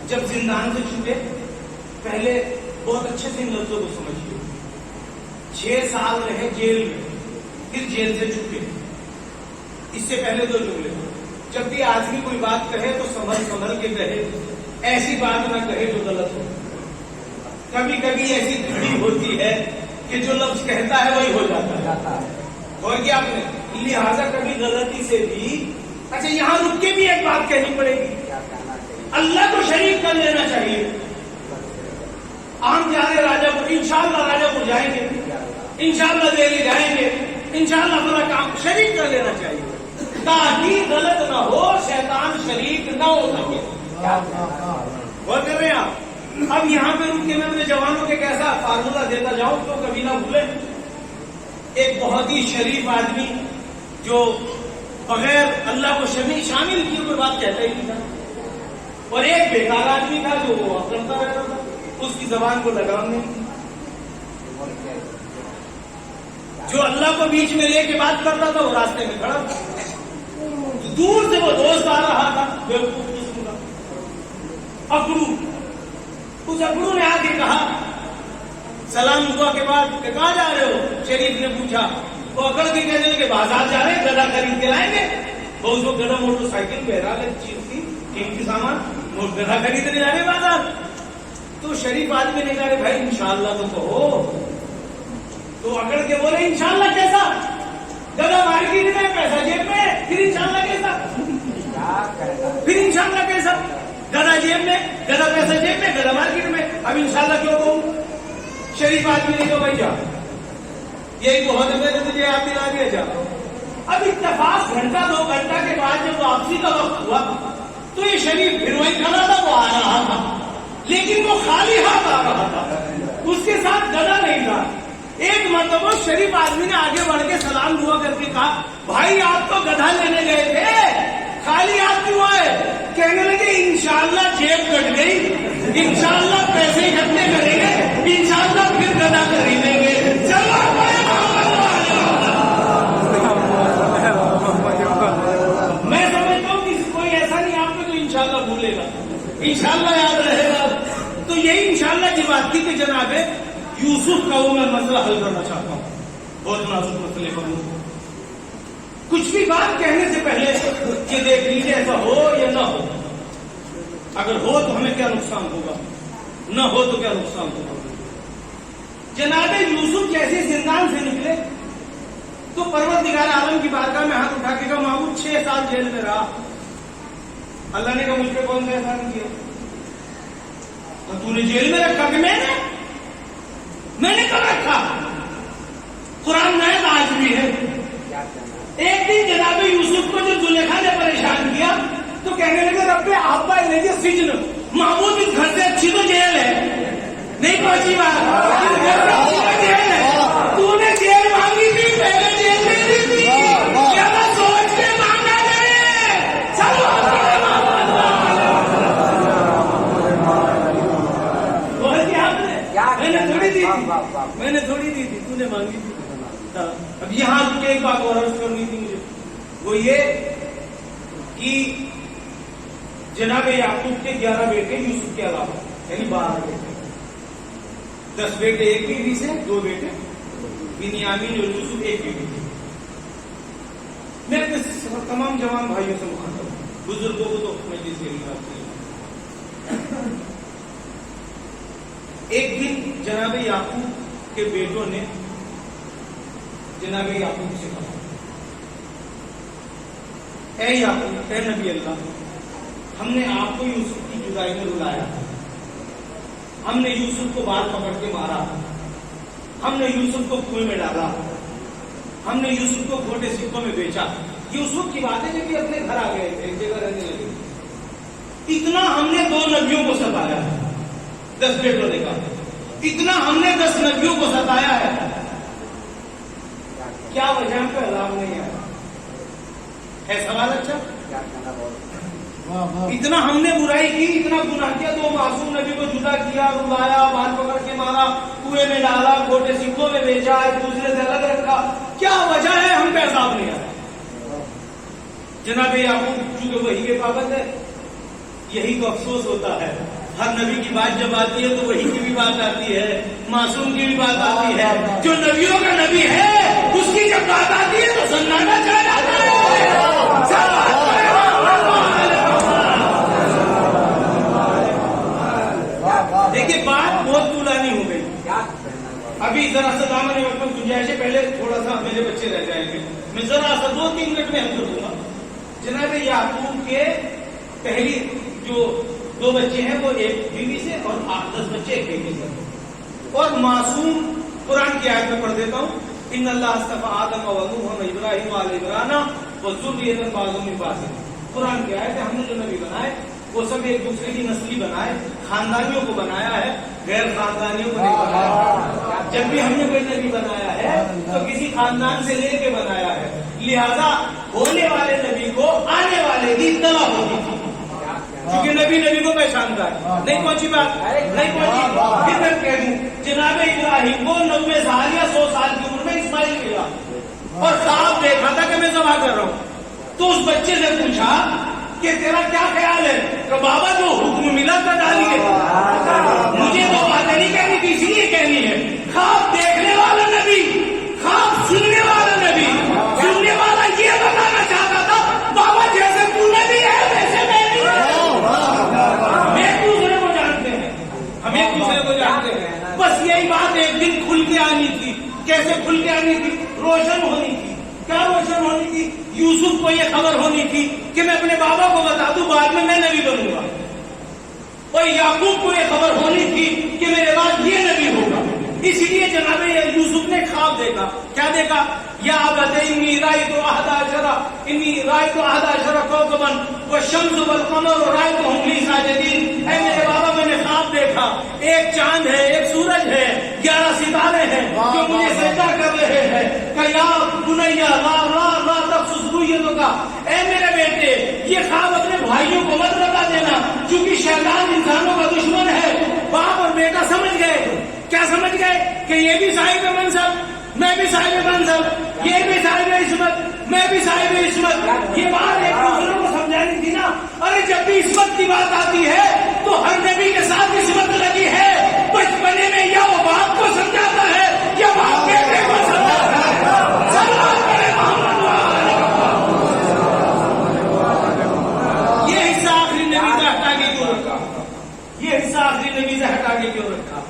جب زندان سے چھوٹے پہلے بہت اچھے سے ان لفظوں کو سمجھیے. 6 سال رہے جیل میں, پھر جیل سے چھوٹے. اس سے پہلے 2 جملے, جب بھی آدمی کوئی بات کہے تو سنبھل کے کہے, ایسی بات نہ کہے جو غلط ہو. کبھی کبھی ایسی تبدیلی ہوتی ہے کہ جو لفظ کہتا ہے وہی ہو جاتا ہے. اور کیا آپ نے لہٰذا کبھی غلطی سے بھی, اچھا یہاں رک کے بھی ایک بات کہنی پڑے گی, اللہ کو شریک کر لینا چاہیے. ہم جا رہے راجا پور, انشاءاللہ راجا پور جائیں گے, انشاءاللہ دہلی جائیں گے, انشاءاللہ اپنا کام شریک کر لینا چاہیے تاکہ غلط نہ ہو, شیطان شریک نہ ہو سکے. اور کر رہے ہیں آپ. اب یہاں پہ رک کے میں اپنے جوانوں کے کیسا فارمولہ دیتا جاؤں تو کبھی نہ بھولیں. ایک بہت ہی شریف آدمی جو بغیر اللہ کو شامل کیے کوئی بات کہتا ہی نہیں تھا, اور ایک بیکار آدمی تھا جو وہ کرتا رہتا تھا, اس کی زبان کو لگام نہیں. جو اللہ کو بیچ میں لے کے بات کرتا تھا وہ راستے میں کھڑا تھا. دور سے وہ دوست آ رہا تھا, بیوقوف قسم کا, اکڑو. اس اکڑوں نے آ کے کہا سلام ہوا کے بعد کہ کہاں جا رہے ہو؟ شریف نے پوچھا. وہ اکڑ کے کہنے لگے بازار جا رہے ہیں, گدا خرید کے لائیں گے. وہ اس کو گدا موٹر سائیکل بہرحال ایک چیز تھی قیمتی سامان, گدا خریدنے جا رہے بازار. تو شریف آدمی نے کہا بھائی انشاءاللہ تو کہو. تو اکڑ کے بولے انشاءاللہ کیسا؟ گدا مارکیٹ میں, پیسہ جیب میں, پھر انشاءاللہ کیسا؟ پھر انشاءاللہ کیسا؟ گدا جیب میں, گدا پیسہ جیب میں, گدا مارکیٹ میں, اب انشاءاللہ کیوں کہوں؟ شریف آدمی نے کہا بھائی جا, یہی بہت ہے, میں نے تجھے یاد دلا دیا, جا. اب اتفاق گھنٹہ 2 گھنٹہ کے بعد جب واپسی کا وقت ہوا تو یہ شریف پھر وہی کھڑا تھا, وہ آ رہا تھا لیکن وہ خالی ہاتھ آ رہا تھا, اس کے ساتھ گدا نہیں تھا. ایک مرتبہ شریف آدمی نے آگے بڑھ کے سلام دعا کر کے کہا بھائی آپ تو گدھا لینے گئے تھے, خالی ہاتھ کیوں آئے؟ کہنے لگے انشاءاللہ جیب کٹ گئی, انشاءاللہ پیسے اکٹھے کریں گے, انشاءاللہ پھر گدا خریدیں گے. چلو میں سمجھتا ہوں کہ کوئی ایسا نہیں آپ کو تو انشاءاللہ بھولے گا, انشاءاللہ یاد رہے گا. تو یہی انشاءاللہ کی بات تھی کہ جناب یوسف کا وہ میں مسئلہ حل کرنا چاہتا ہوں, بہت نازک مسئلے پر ہوں. کچھ بھی بات کہنے سے پہلے کہ دیکھ لیجیے ایسا ہو یا نہ ہو, اگر ہو تو ہمیں کیا نقصان ہوگا, نہ ہو تو کیا نقصان ہوگا. جناب یوسف جیسے زندان سے نکلے تو پروردگار عالم کی بارگاہ میں ہاتھ اٹھا کے کہا محمود 6 سال جیل میں رہا. اللہ نے کہا مجھ پہ کون سا احسان کیا؟ اور تو نے جیل میں رکھا کہ میں نے کب رکھا؟ قرآن میں آج بھی ہے. ایک دن جناب یوسف کو جو زلیخا نے پریشان کیا تو کہنے لگے رب آبا الیہ سجن, محمود اس گھر سے اچھی تو جیل ہے, نہیں پہنچی بات, اس گھر سے اچھی تو جیل ہے, تو نے جیل مانگی تھی, پہلے جیل میں دی تھی, کیا نہ سوچ کے مانگا کرے. چلو بہت آپ نے, میں نے تھوڑی دی تھی, میں نے تھوڑی دی تھی, تو نے مانگی تھی. اب یہاں کے ایک بات اور عرض کرنی تھی مجھے, وہ یہ کہ جناب یعقوب کے 11 بیٹے یوسف کے علاوہ یعنی 12 بیٹے, 10 بیٹے ایک بیوی سے, 2 بیٹے بنیامین اور یوسف ایک بیوی سے. میں اپنے تمام جوان بھائیوں سے مخاطب ہوں, بزرگوں کو تو مجلس سے بات نہیں. ایک دن جناب یعقوب کے بیٹوں نے جناب یعقوب سے کہا اے یعقوب, اے نبی اللہ, ہم نے آپ کو یوسف کی جدائی میں رلایا, ہم نے یوسف کو بال پکڑ کے مارا, ہم نے یوسف کو کنویں میں ڈالا, ہم نے یوسف کو کھوٹے سکوں میں بیچا. یوسف کی باتیں جب بھی اپنے گھر آ گئے تھے, ایک جگہ رہنے لگے. اتنا ہم نے 2 نبیوں کو ستایا ہے, 10 بیٹوں نے کہا اتنا ہم نے 10 نبیوں کو ستایا ہے, کیا وجہ پہ عذاب نہیں آیا ہے؟ سوال اچھا. اتنا ہم نے برائی کی, اتنا گناہ کیا, 2 معصوم نبی کو جدا کیا, رلایا, بال پکڑ کے مارا, کنویں میں ڈالا, کھوٹے سکوں میں بیچا, ایک دوسرے سے الگ رکھا, کیا وجہ ہے ہم پہ عذاب نہیں آیا؟ جناب یعقوب چونکہ وہی کے پابند ہے, یہی تو افسوس ہوتا ہے. ہر نبی کی بات جب آتی ہے تو وہی کی بھی بات آتی ہے, معصوم کی بھی بات آتی ہے. جو نبیوں کا نبی ہے اس کی جب بات آتی ہے تو سنانا چاہ جاتا ہے. دیکھیے بات بہت طولانی ہو گئی, ابھی ذرا سا دامن وقت میں گنجائش ہے, پہلے تھوڑا سا میرے بچے رہ جائیں گے, میں ذرا سا 2-3 منٹ میں حل کر دوں گا. جناب یعقوب کے پہلی جو 2 بچے ہیں وہ ایک بیوی سے اور 8-10 بچے ایک بیوی سے, اور معصوم قرآن کی آیت میں پڑھ دیتا ہوں, ان اللہ اصطفى آدم و نوح و ابراہیم و آل عمران وذریۃ بعضهم من بعض. قرآن کی آیت ہے, ہم نے جو نبی بنائے وہ سب ایک دوسرے کی نسلی بنائے, خاندانیوں کو بنایا ہے, غیر خاندانیوں کو نہیں بنایا. جب بھی ہم نے کوئی نبی بنایا ہے تو کسی خاندان سے لے کے بنایا ہے, لہذا ہونے والے نبی کو آنے والے کی اطلاع ہوتی تھی, کیونکہ نبی کو پہچانتا ہے. نہیں پہنچی بات, نہیں پہنچی. پھر میں کہہ دوں, جناب ابراہیم کو 90 سال یا 100 سال کی عمر میں اسماعیل ملا اور خواب دیکھا تھا کہ میں ذبح کر رہا ہوں, تو اس بچے سے پوچھا کہ تیرا کیا خیال ہے؟ کہ بابا جو حکم ملا تھا ڈالیے، مجھے وہ باتیں نہیں کہنی تھی، اسی لیے کہنی ہے خواب دیکھنے والا نبی، خواب سننے والا نبی، سننے والا یہ بتانا چاہتا تھا بابا جیسے تو نبی ہے ویسے میں بھی ہوں۔ ہم ایک دوسرے کو جانتے ہیں، ہم ایک دوسرے کو جانتے ہیں، بس یہی بات ایک دن کھل کے آنی تھی۔ کیسے کھل کے آنی تھی؟ روشن ہونی تھی۔ کیا روشن ہونی تھی؟ یوسف کو یہ خبر ہونی تھی کہ میں اپنے بابا کو بتا دوں بعد میں نبی بنوں گا، اور یعقوب کو یہ خبر ہونی تھی کہ میرے بعد یہ نبی ہوگا۔ اس لیے جناب یوسف نے خواب دیکھا۔ کیا دیکھا؟ یا ابت انی رأیت احد عشر کوکبا والشمس والقمر رأیتهم لی ساجدین۔ اے میرے بابا میں نے خواب دیکھا، ایک چاند ہے، ایک سورج ہے، 11 ستارے ہیں جو مجھے سجدہ کر رہے ہیں۔ کہ یا بنی لا تقصص رؤیتک، اے میرے بیٹے یہ خواب اپنے بھائیوں کو مت بتا دینا، کیونکہ شیطان انسانوں کا دشمن ہے۔ باپ اور بیٹا سمجھ گئے۔ کیا سمجھ گئے؟ کہ یہ بھی صاحب منصب، میں بھی صاحب منصب، یہ بھی صاحب عصمت، میں بھی صاحب عصمت۔ یہ بات ایک دوسرے کو سمجھانی تھی نا۔ ارے جب بھی عصمت کی بات آتی ہے تو ہر نبی کے ساتھ عصمت لگی ہے۔ بچپنے میں یا وہ باپ کو سمجھاتا ہے یا باپ بیٹے کو سمجھاتا ہے۔ یہ حصہ آخری نبی سے ہٹا کے کیوں رکھا؟ یہ حصہ آخری نبی سے ہٹا کے کیوں رکھا؟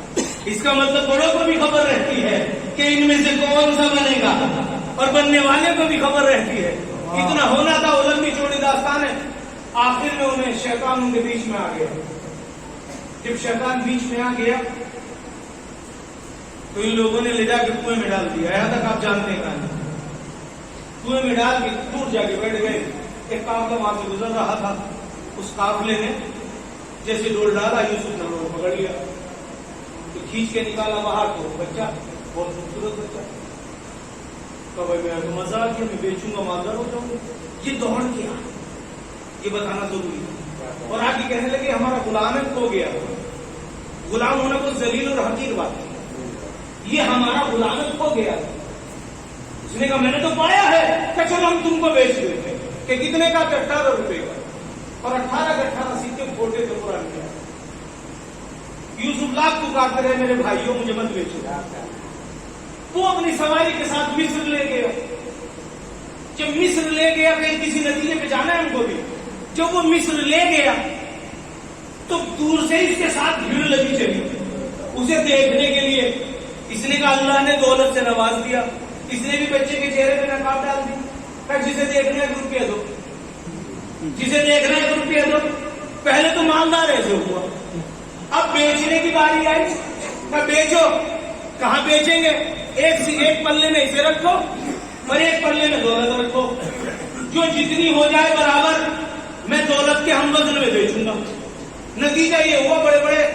اس کا مطلب بڑوں کو بھی خبر رہتی ہے کہ ان میں سے کون سا بنے گا، اور بننے والے کو بھی خبر رہتی ہے۔ اتنا ہونا تھا، وہ لمبی چوڑی داستان ہے۔ آخر میں انہیں شیطان ان کے بیچ میں آ گیا۔ جب شیطان بیچ میں آ گیا تو ان لوگوں نے لے جا کے کنویں میں ڈال دیا۔ یہاں تک آپ جانتے ہیں کہانی۔ کنویں میں ڈال کے دور جا کے بیٹھ گئے۔ ایک قافلہ وہاں سے گزر رہا تھا، اس قافلے نے جیسے ڈول ڈالا، یوسف نے ڈول پکڑ لیا، تو کھینچ کے نکالا باہر، تو بچہ بہت خوبصورت بچہ۔ تو بھائی میں تو مزہ آ گیا، میں بیچوں گا، مالدار ہو جاؤں گا۔ یہ دوڑ کیا، یہ بتانا ضروری ہے۔ اور آگے کہنے لگے ہمارا غلام ہے، کھو گیا۔ غلام ہونا کوئی ذلیل اور حقیر بات ہے، یہ ہمارا غلام ہے، کھو گیا۔ اس نے کہا میں نے تو پایا ہے، کہ چلو ہم تم کو بیچ دیتے ہیں۔ کہ کتنے کا؟ 18 روپے کا، اور 18 کے 18 سکے پھوٹے تھے قرآن کے۔ یوسف لاکھ پکارتے رہے میرے بھائیوں مجھے مت بیچو۔ وہ اپنی سواری کے ساتھ مصر لے گیا۔ جب مصر لے گیا، کہیں کسی نتیجے پہ جانا ہے ہم کو بھی، جب وہ مصر لے گیا تو دور سے اس کے ساتھ بھیڑ لگی چلی اسے دیکھنے کے لیے۔ اس نے کہا اللہ نے دولت سے نواز دیا۔ اس نے بھی بچے کے چہرے پہ نقاب ڈال دی، جسے دیکھنا ہے روپیہ دو، جسے دیکھنا ہے روپیہ دو۔ پہلے تو مالدار ایسے ہوا، اب بیچنے کی باری آئی، کہ بیچو۔ کہاں بیچیں گے؟ ایک پلے میں اسے رکھو اور ایک پلے میں دولت رکھو، جو جتنی ہو جائے برابر میں دولت کے ہم وزن میں بیچوں گا۔ نتیجہ یہ ہوا بڑے بڑے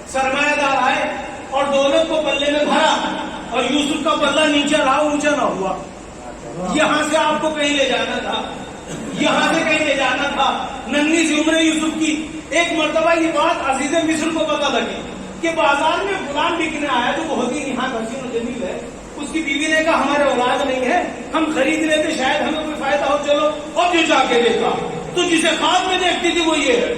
سرمایہ دار آئے اور دولت کو پلے میں بھرا، اور یوسف کا پلہ نیچے رہا، اونچا نہ ہوا۔ یہاں سے آپ کو کہیں لے جانا تھا، یہاں سے کہیں لے جانا تھا۔ ننھی سی عمر یوسف کی۔ ایک مرتبہ یہ بات عزیز مصر کو پتہ لگی کہ بازار میں غلام بکنے آیا جو بہت ہی نہایت حسین و جمیل ہے۔ اس کی بیوی نے کہا ہمارے اولاد نہیں ہے، ہم خرید لیتے شاید ہمیں کوئی فائدہ ہو، چلو۔ اور جو جا کے دیکھا تو جسے خواب میں دیکھتی تھی وہ یہ ہے،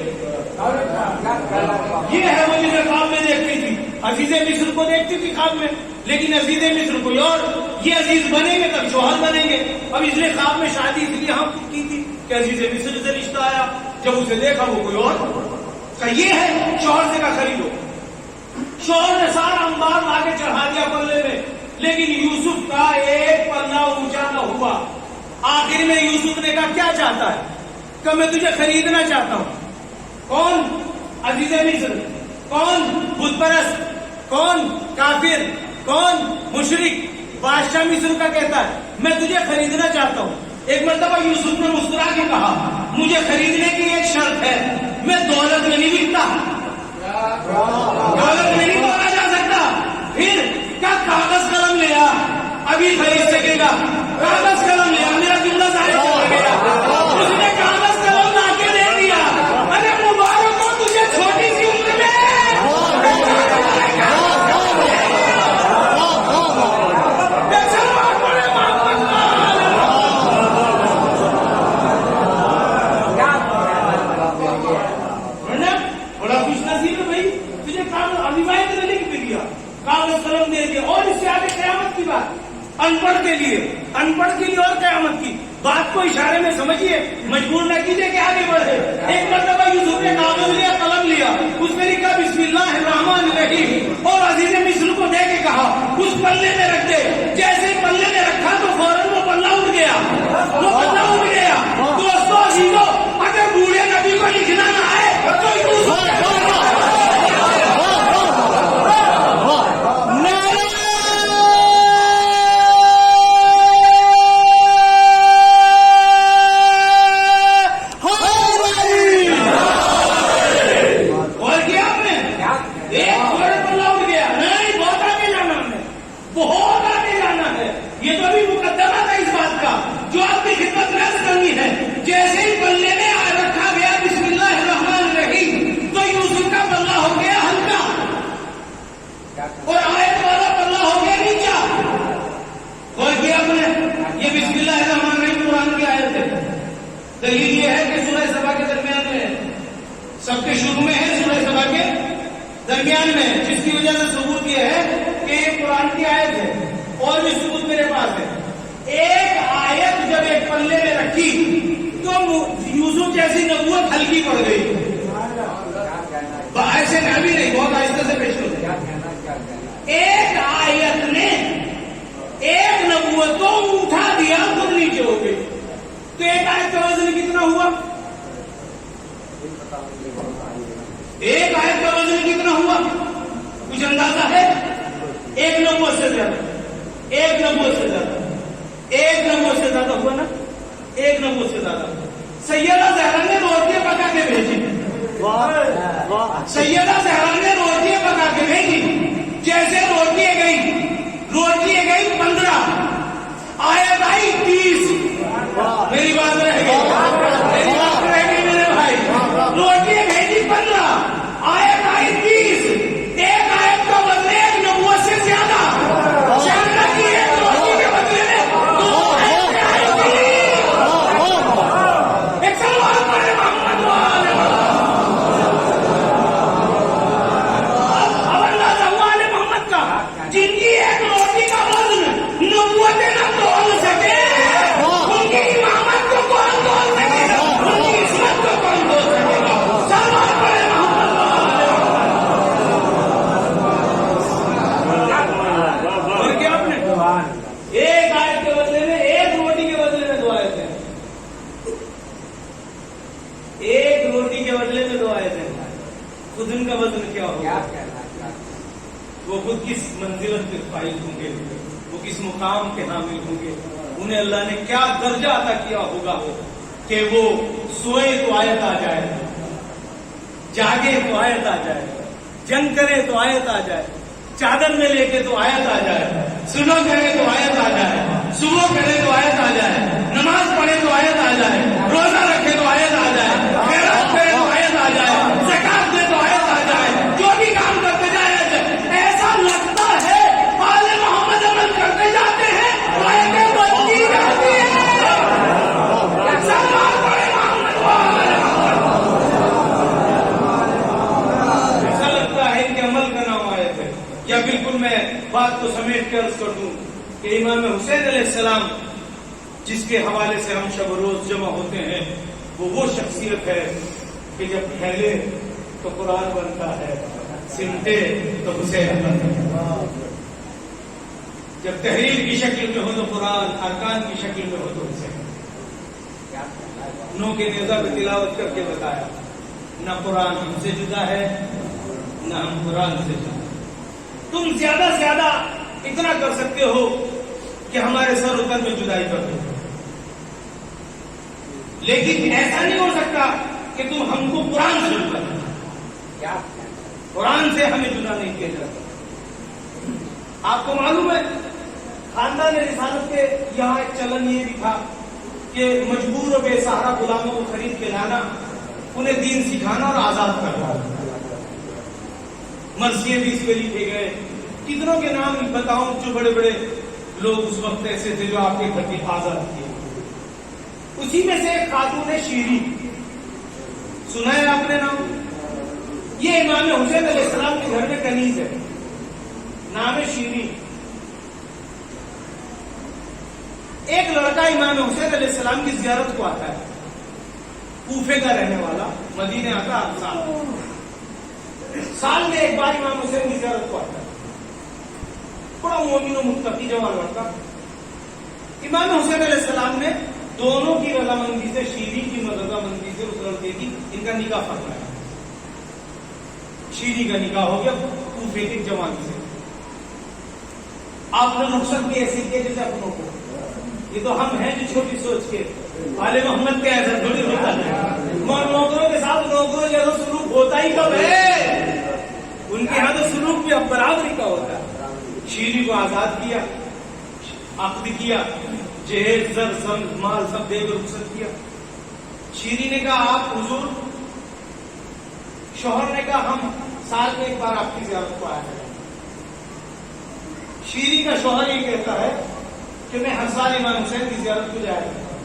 یہ ہے وہ جسے خواب میں دیکھتی تھی۔ عزیز مصر کو دیکھتی تھی خواب میں، لیکن عزیز مصر کوئی اور۔ یہ عزیز بنیں گے تب شوہر بنیں گے۔ اب اس نے خواب میں شادی اس لیے ہم کی تھی کہ عزیز مصر سے رشتہ آیا، جب اسے دیکھا وہ کوئی اور۔ کہ یہ ہے شوہر سے کا خریدو۔ شوہر نے سارا انبار لا کے چڑھا دیا پلے میں، لیکن یوسف کا ایک پلہ اونچا نہ ہوا۔ آخر میں یوسف نے کہا کیا چاہتا ہے؟ کہ میں تجھے خریدنا چاہتا ہوں۔ کون؟ عزیز مصر۔ کون؟ بت پرست۔ کون؟ کافر۔ کون؟ مشرک۔ بادشاہ مصر کا کہتا ہے میں تجھے خریدنا چاہتا ہوں۔ ایک مرتبہ یوسف نے مسکرا کے کہا مجھے خریدنے کی ایک شرط ہے، میں دولت میں نہیں بکتا، دولت میں نہیں توڑا جا سکتا۔ پھر کیا کاغذ قلم لیا، ابھی خرید سکے گا۔ کاغذ قلم لیا، میرا جملہ ظاہر ہو گیا۔ اس نے کاغذ قلم لا کے دے دیا۔ ارے مبارک ہو تجھے چھوٹی سی عمر میں۔ اشارے میں سمجھیے، مجبور نہ کیجیے کہ آگے بڑھے. ایک مرتبہ یوسف نے کاغذ لیا، قلم لیا، اس میں لکھا بسم اللہ الرحمن الرحیم، اور عزیز مصر کو دے کے کہا اس پلے میں رکھ دے. جیسے پلے میں رکھا تو فوراً وہ پلہ اڑ گیا، وہ پلہ اڑ گیا. دوستو عزیزو، اگر بوڑھے نبی کو لکھنا نہ آئے تو یوسف دلیل یہ ہے کہ سورہ سبا کے درمیان میں سب کے شروع میں ہے، سورہ سبا کے درمیان میں، جس کی وجہ سے ثبوت یہ ہے کہ یہ قرآن کی آیت ہے. اور بھی ثبوت میرے پاس ہے. ایک آیت جب ایک پلے میں رکھی تو یوسف جیسی نبوت ہلکی پڑ گئی. ایسے ابھی نہیں، بہت آہستہ سے پیش کرو. ایک آیت نے ایک نبوت کو اٹھا دیا، خود نیچے ہو گئی. تو ایک آیت کا وزن کتنا ہوا؟ ایک آیت کا وزن کتنا ہوا؟ کچھ اندازہ ہے؟ ایک نبوت سے زیادہ، ایک نبوت سے زیادہ، ایک نبوت سے زیادہ ہوا نا، ایک نبوت سے زیادہ. سیدہ زہرا نے روٹیاں پکا کے بھیجی، سیدہ زہرا نے روٹیاں پکا کے بھیجی. جیسے روٹیاں گئی 15، آیت آئی 30. میری بات رہ گئی میرے بھائی. روٹیاں بھیجی 15، آیت آئی 30. ایک آیت کا بدلے ایک نبوت سے زیادہ. شہادہ کی ایک روٹی کے بدلے میں دو آیتیں آئی تھی. ایک سلوات پڑھے محمد والے اب اندازہ ہوا علیہ محمد کا، جن کی ایک روٹی کا وزن نبوتیں نہ تول سکے، ان کی امامت کو کون تول سکے گا، ان کی عصمت کو کون تول سکے گا. سلوات پڑھے محمد والے. اور کیا آپ نے ایک آیت کے بدلے میں، ایک روٹی کے بدلے میں 2 آیتیں، ایک روٹی کے بدلے میں 2 آیتیں. خود ان کا وزن کیا ہوگا؟ وہ خود کس منزلت کے فائز ہوں گے، وہ کس مقام کے حامل ہوں گے. انہیں اللہ نے کیا درجہ عطا کیا ہوگا کہ وہ سوئے تو آیت آ جائے، جاگے تو آیت آ جائے، جنگ کرے تو آیت آ جائے، چادر میں لے کے تو آیت آ جائے، سنو کرے تو آیت آ جائے، صبح کرے تو آیت آ جائے، نماز پڑھے تو آیت آ جائے، روزہ رکھے تو آیت آ جائے، خیرات کرے تو آیت آ جائے، زکات دے تو آیت آ جائے، جو بھی کام کرتے جائے. ایسا لگتا ہے آل محمد عمل کرتے جاتے ہیں، آیتیں بنتی جاتی ہیں. سلوات پڑھے محمد والے. ایسا لگتا ہے کہ عمل کا نام آیت ہے. یا بالکل میں بات کو سمیٹ کے عرض کر دوں کہ امام حسین علیہ السلام جس کے حوالے سے ہم شب و روز جمع ہوتے ہیں، وہ شخصیت ہے کہ جب پھیلے تو قرآن بنتا ہے، سمٹے تو حسین بنتا ہے. جب تحریر کی شکل میں ہو تو قرآن، ارکان کی شکل میں ہو تو حسین. نو کے نیزہ پہ تلاوت کر کے بتایا، نہ قرآن ہم سے جدا ہے، نہ ہم قرآن سے جدا. تم زیادہ سے زیادہ اتنا کر سکتے ہو کہ ہمارے سر و تن میں جدائی کر دو، لیکن ایسا نہیں ہو سکتا کہ تم ہم کو قرآن سے جدا کیا، قرآن سے ہمیں جدا نہیں کیا جاتا. آپ کو معلوم ہے خاندان رسالت کے یہاں ایک چلن یہ بھی تھا کہ مجبور و بے سہارا غلاموں کو خرید کے لانا، انہیں دین سکھانا اور آزاد کرنا. مرثیے بھی اس پہ لکھے گئے. کتنوں کے نام بتاؤں جو بڑے بڑے لوگ اس وقت ایسے تھے جو آپ کے گھر کی آزاد کیے. اسی میں سے ایک خاتون ہے شیری، سنا ہے آپ نے نام؟ یہ امام حسین علیہ السلام کے گھر میں کنیز ہے، نام ہے شیری. ایک لڑکا امام حسین علیہ السلام کی زیارت کو آتا ہے، کوفے کا رہنے والا، مدینے آتا سال میں ایک بار امام حسین کی زیارت کو آتا ہے، بڑا مومن و متقی جوان لڑکا۔ امام حسین علیہ السلام نے دونوں کی رضامندی سے، شیری کی رضامندی سے اس لڑکے کی ان کا نکاح فرمایا۔ شیری کا نکاح ہو گیا کوفے کے جوان سے۔ آپ نے رخصت بھی ایسے کیا جیسے اپنوں کو، یہ تو ہم ہیں جو چھوٹی سوچ کے آل محمد کے ایسا تھوڑی ہوتا ہے، نوکروں کے ساتھ نوکروں جیسا سلوک ہوتا ہی کب ہے؟ ان کے یہاں تو سلوک بھی اب برابری کا ہوتا ہے۔ شیری کو آزاد کیا، عقد کیا، جہیز زر مال سب دے کر رخصت کیا۔ شیری نے کہا آپ حضور، شوہر نے کہا ہم سال میں ایک بار آپ کی زیارت کو آیا کریں۔ شیری کا شوہر یہ کہتا ہے کہ میں ہر سال امام حسین کی زیارت کو جایا کرتا ہوں۔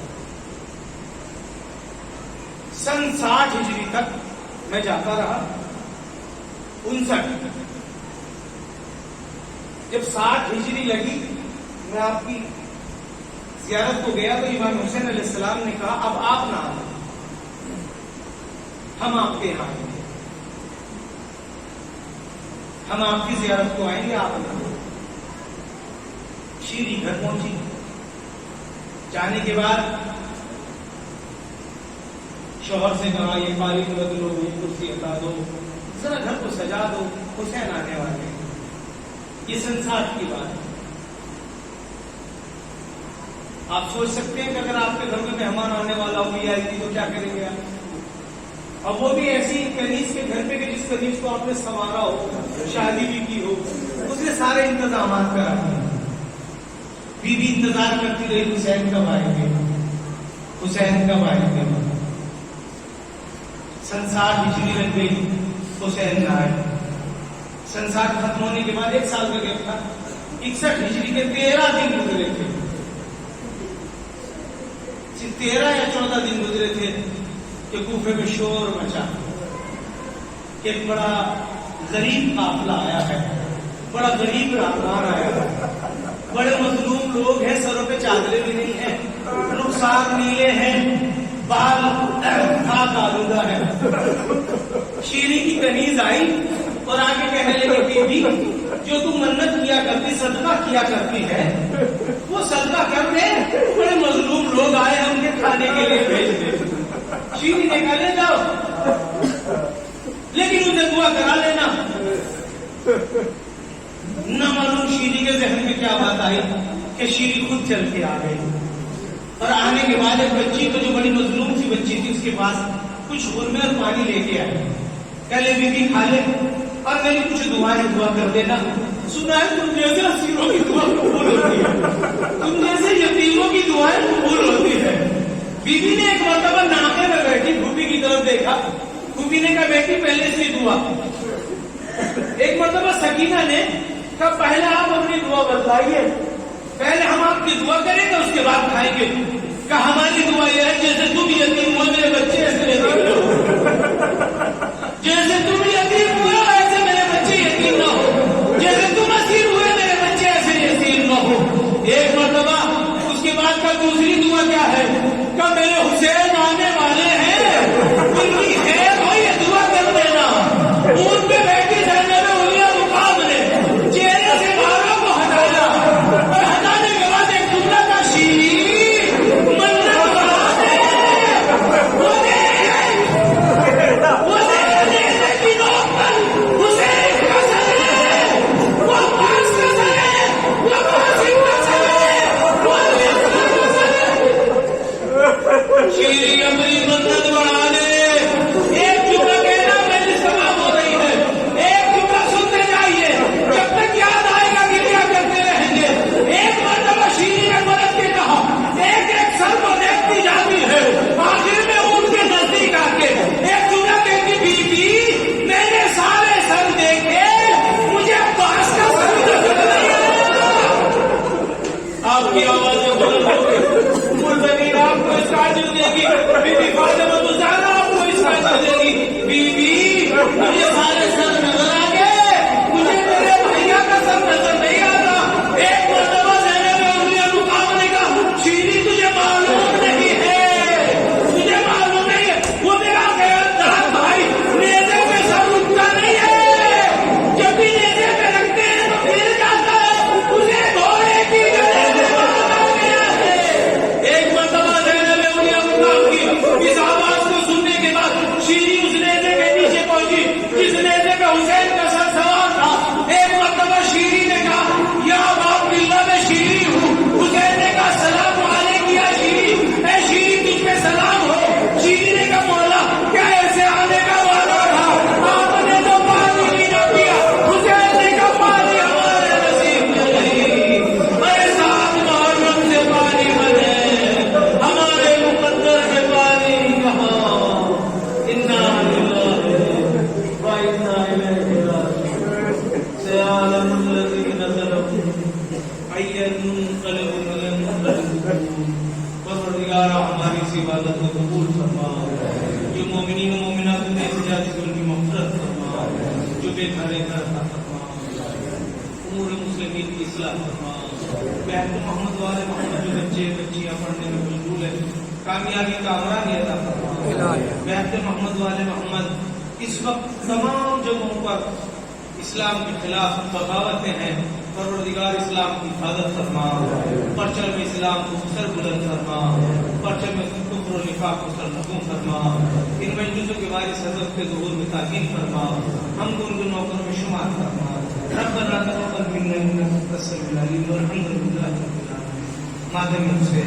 سن 60 ہجری تک میں جاتا رہا۔ 59 جب 60 ہجری لگی میں آپ کی زیارت کو گیا تو امام حسین علیہ السلام نے کہا اب آپ نہ آئیں، ہم آپ کے یہاں آئیں گے، ہم آپ کی زیارت کو آئیں گے، آپ نہ آئیں۔ شیری گھر پہنچی، جانے کے بعد شوہر سے کہا یہ قالین بدلو، یہ کرسی ہٹا دو، ذرا گھر کو سجا دو، حسین آنے والے ہیں۔ یہ سن 60 کی بات ہے۔ آپ سوچ سکتے ہیں کہ اگر آپ کے گھر میں مہمان آنے والا ہو یا آئی تو کیا کریں گے آپ؟ اب وہ بھی ایسی کنیز کے گھر پہ کہ جس کنیز کو آپ نے سنوارا ہو، شادی بھی کی ہو، اس نے سارے انتظامات کرا دیے۔ بی بی انتظار کرتی رہی حسین کب آئیں گے، حسین کب آئیں گے۔ سن 60 ہجری لگ گئی، حسین نہ آئے۔ سن 60 ختم ہونے کے بعد 1 سال کا گیپ تھا، 61 ہجری کے 13 دن گزرے تھے، 13 یا 14 دن گزرے تھے کہ کوفے میں شور مچا کہ ایک بڑا غریب قافلہ آیا ہے، بڑا غریب راہبان آیا ہے، بڑے مظلوم لوگ ہیں، سروں پہ چادریں بھی نہیں ہیں، رخسار نیلے ہیں، بال خاک آلودہ ہے۔ شیری کی کنیز آئی اور آگے کہنے لگی بی بی جو تم منت کیا کرتی، صدقہ کیا کرتی ہے، وہ صدقہ کر دے، بڑے مظلوم لوگ آئے ہیں ان کے کھانے کے لیے بھیج دے۔ شیری نے کہا لے جاؤ لیکن مجھے دعا کرا لینا۔ نہ معلوم شیری کے ذہن میں کیا بات آئی کہ شیری خود چل کے آ گئی، اور آنے کے بعد ایک بچی کو جو بڑی مظلوم سی بچی تھی اس کے پاس کچھ غرمے اور پانی لے کے آئی، کہلے بی بی کھا لے اور میری کچھ دعائیں دعا کر دینا۔ سنا ہے تم جیسے اسیروں کی دعا قبول ہوتی ہے، تم جیسے یتیموں کی دعائیں قبول ہوتی ہے۔ بی بی نے ایک مرتبہ ناقے میں بیٹھی پھوپھی کی طرف دیکھا، پھوپھی نے کہا بیٹی پہلے سے دعا۔ ایک مرتبہ سکینہ نے کہا پہلے آپ اپنی دعا بتلائیے، پہلے ہم آپ کی دعا کریں گے اس کے بعد کھائیں گے۔ کہا ہماری دعا یہ ہے جیسے تم یتیم ہو میرے بچے ایسے یتیم نہ ہو، جیسے تم یتیم ہوئے ایسے میرے بچے یتیم نہ ہو، جیسے تم اسیر ہوئے میرے بچے ایسے اسیر نہ ہو۔ ایک مرتبہ اس کے بعد کا دوسری دعا کیا ہے کہ میرے حسین آنے والے ہیں، ان کی خیر ہو یہ دعا کر دینا، اون پہ بیٹھی جھرنے میں انگلیاں مقابلے چہرے سے بھاروں کو ہٹانا، اور ہٹانے کے بعد ایک جملہ کا شیری شیری اپنی مدد بڑھا دے، ایک جملہ کہنا میری سماع ہو رہی ہے، ایک جملہ سنتے جائیے جب تک یاد آئے گا کہ کیا کرتے رہیں گے۔ ایک مرتبہ شیری نے مدد کے کہا، ایک ایک سر کو دیکھتی جاتی ہے، آخر میں ان کے نزدیک آ کے ایک جملہ کہتی بی بی میں نے سارے سر دیکھے مجھے باس کا سر نظر نہیں آیا۔ آپ کی آوازیں بلند ہو گئی، آپ کو اس کا اجر دے گی، بی بی فاطمہ الزہرا آپ کو اس کا اجر دے گی۔ بی بی مجھے سارے سر نظر آ گئے، مجھے میرے بھیا کا سر نظر نہیں آتا۔ ایک مرتبہ زینب نے انگلیاں مقابلے کا اس آواز کو سننے کے بعد شیری اس نیزے کے نیچے پہنچی جس نیزے پہ حسین کا سر سوار تھا. ایک مرتبہ شیری نے کہا یا باپ اللہ میں شیری ہوں. حسین نے کہا سلام علیک یا شیری. اے شیری تجھ پہ سلام ہو. شیری نے کہا مولا کیا ایسے آنے کا وعدہ تھا؟ آپ نے تو پانی بھی نہ پیا. حسین نے کہا پانی ہمارے نصیب میں نہیں. میرے ساتھ محرم سے پانی بنے ہمارے مقدر سے پانی کہاں. انا للہ و انا الیہ راجعون. سیعلم الذین ظلموا ای منقلب ینقلبون. پروردگار ہماری اس عبادت کو قبول فرما. جو مومنین و مومنات نے احتجاج کی ان کی مغفرت فرما. جو بے گھرے گھر عطا فرما. امور مسلمین کی اصلاح فرما. بہن محمد والے محمد جو بچے بچیاں پڑھنے میں مشغول ہیں کامیابی کامرانی عطا فرما. بہن محمد والے محمد اس وقت تمام جگہوں پر اسلام کے خلاف بغاوتیں ہیں. پروردگار اسلام کی حفاظت فرما. پرچم اسلام کو سر بلند فرما. پرچم کفر و نفاق کو سرنگوں فرما. ان مجلسوں کے وارث حضرت کے ظہور میں تاکید فرما. ہم کو ان کے نوکروں میں شمار فرما. ربنا تقبل منا انك انت السميع العليم والحمد لله رب العالمين. مادم سے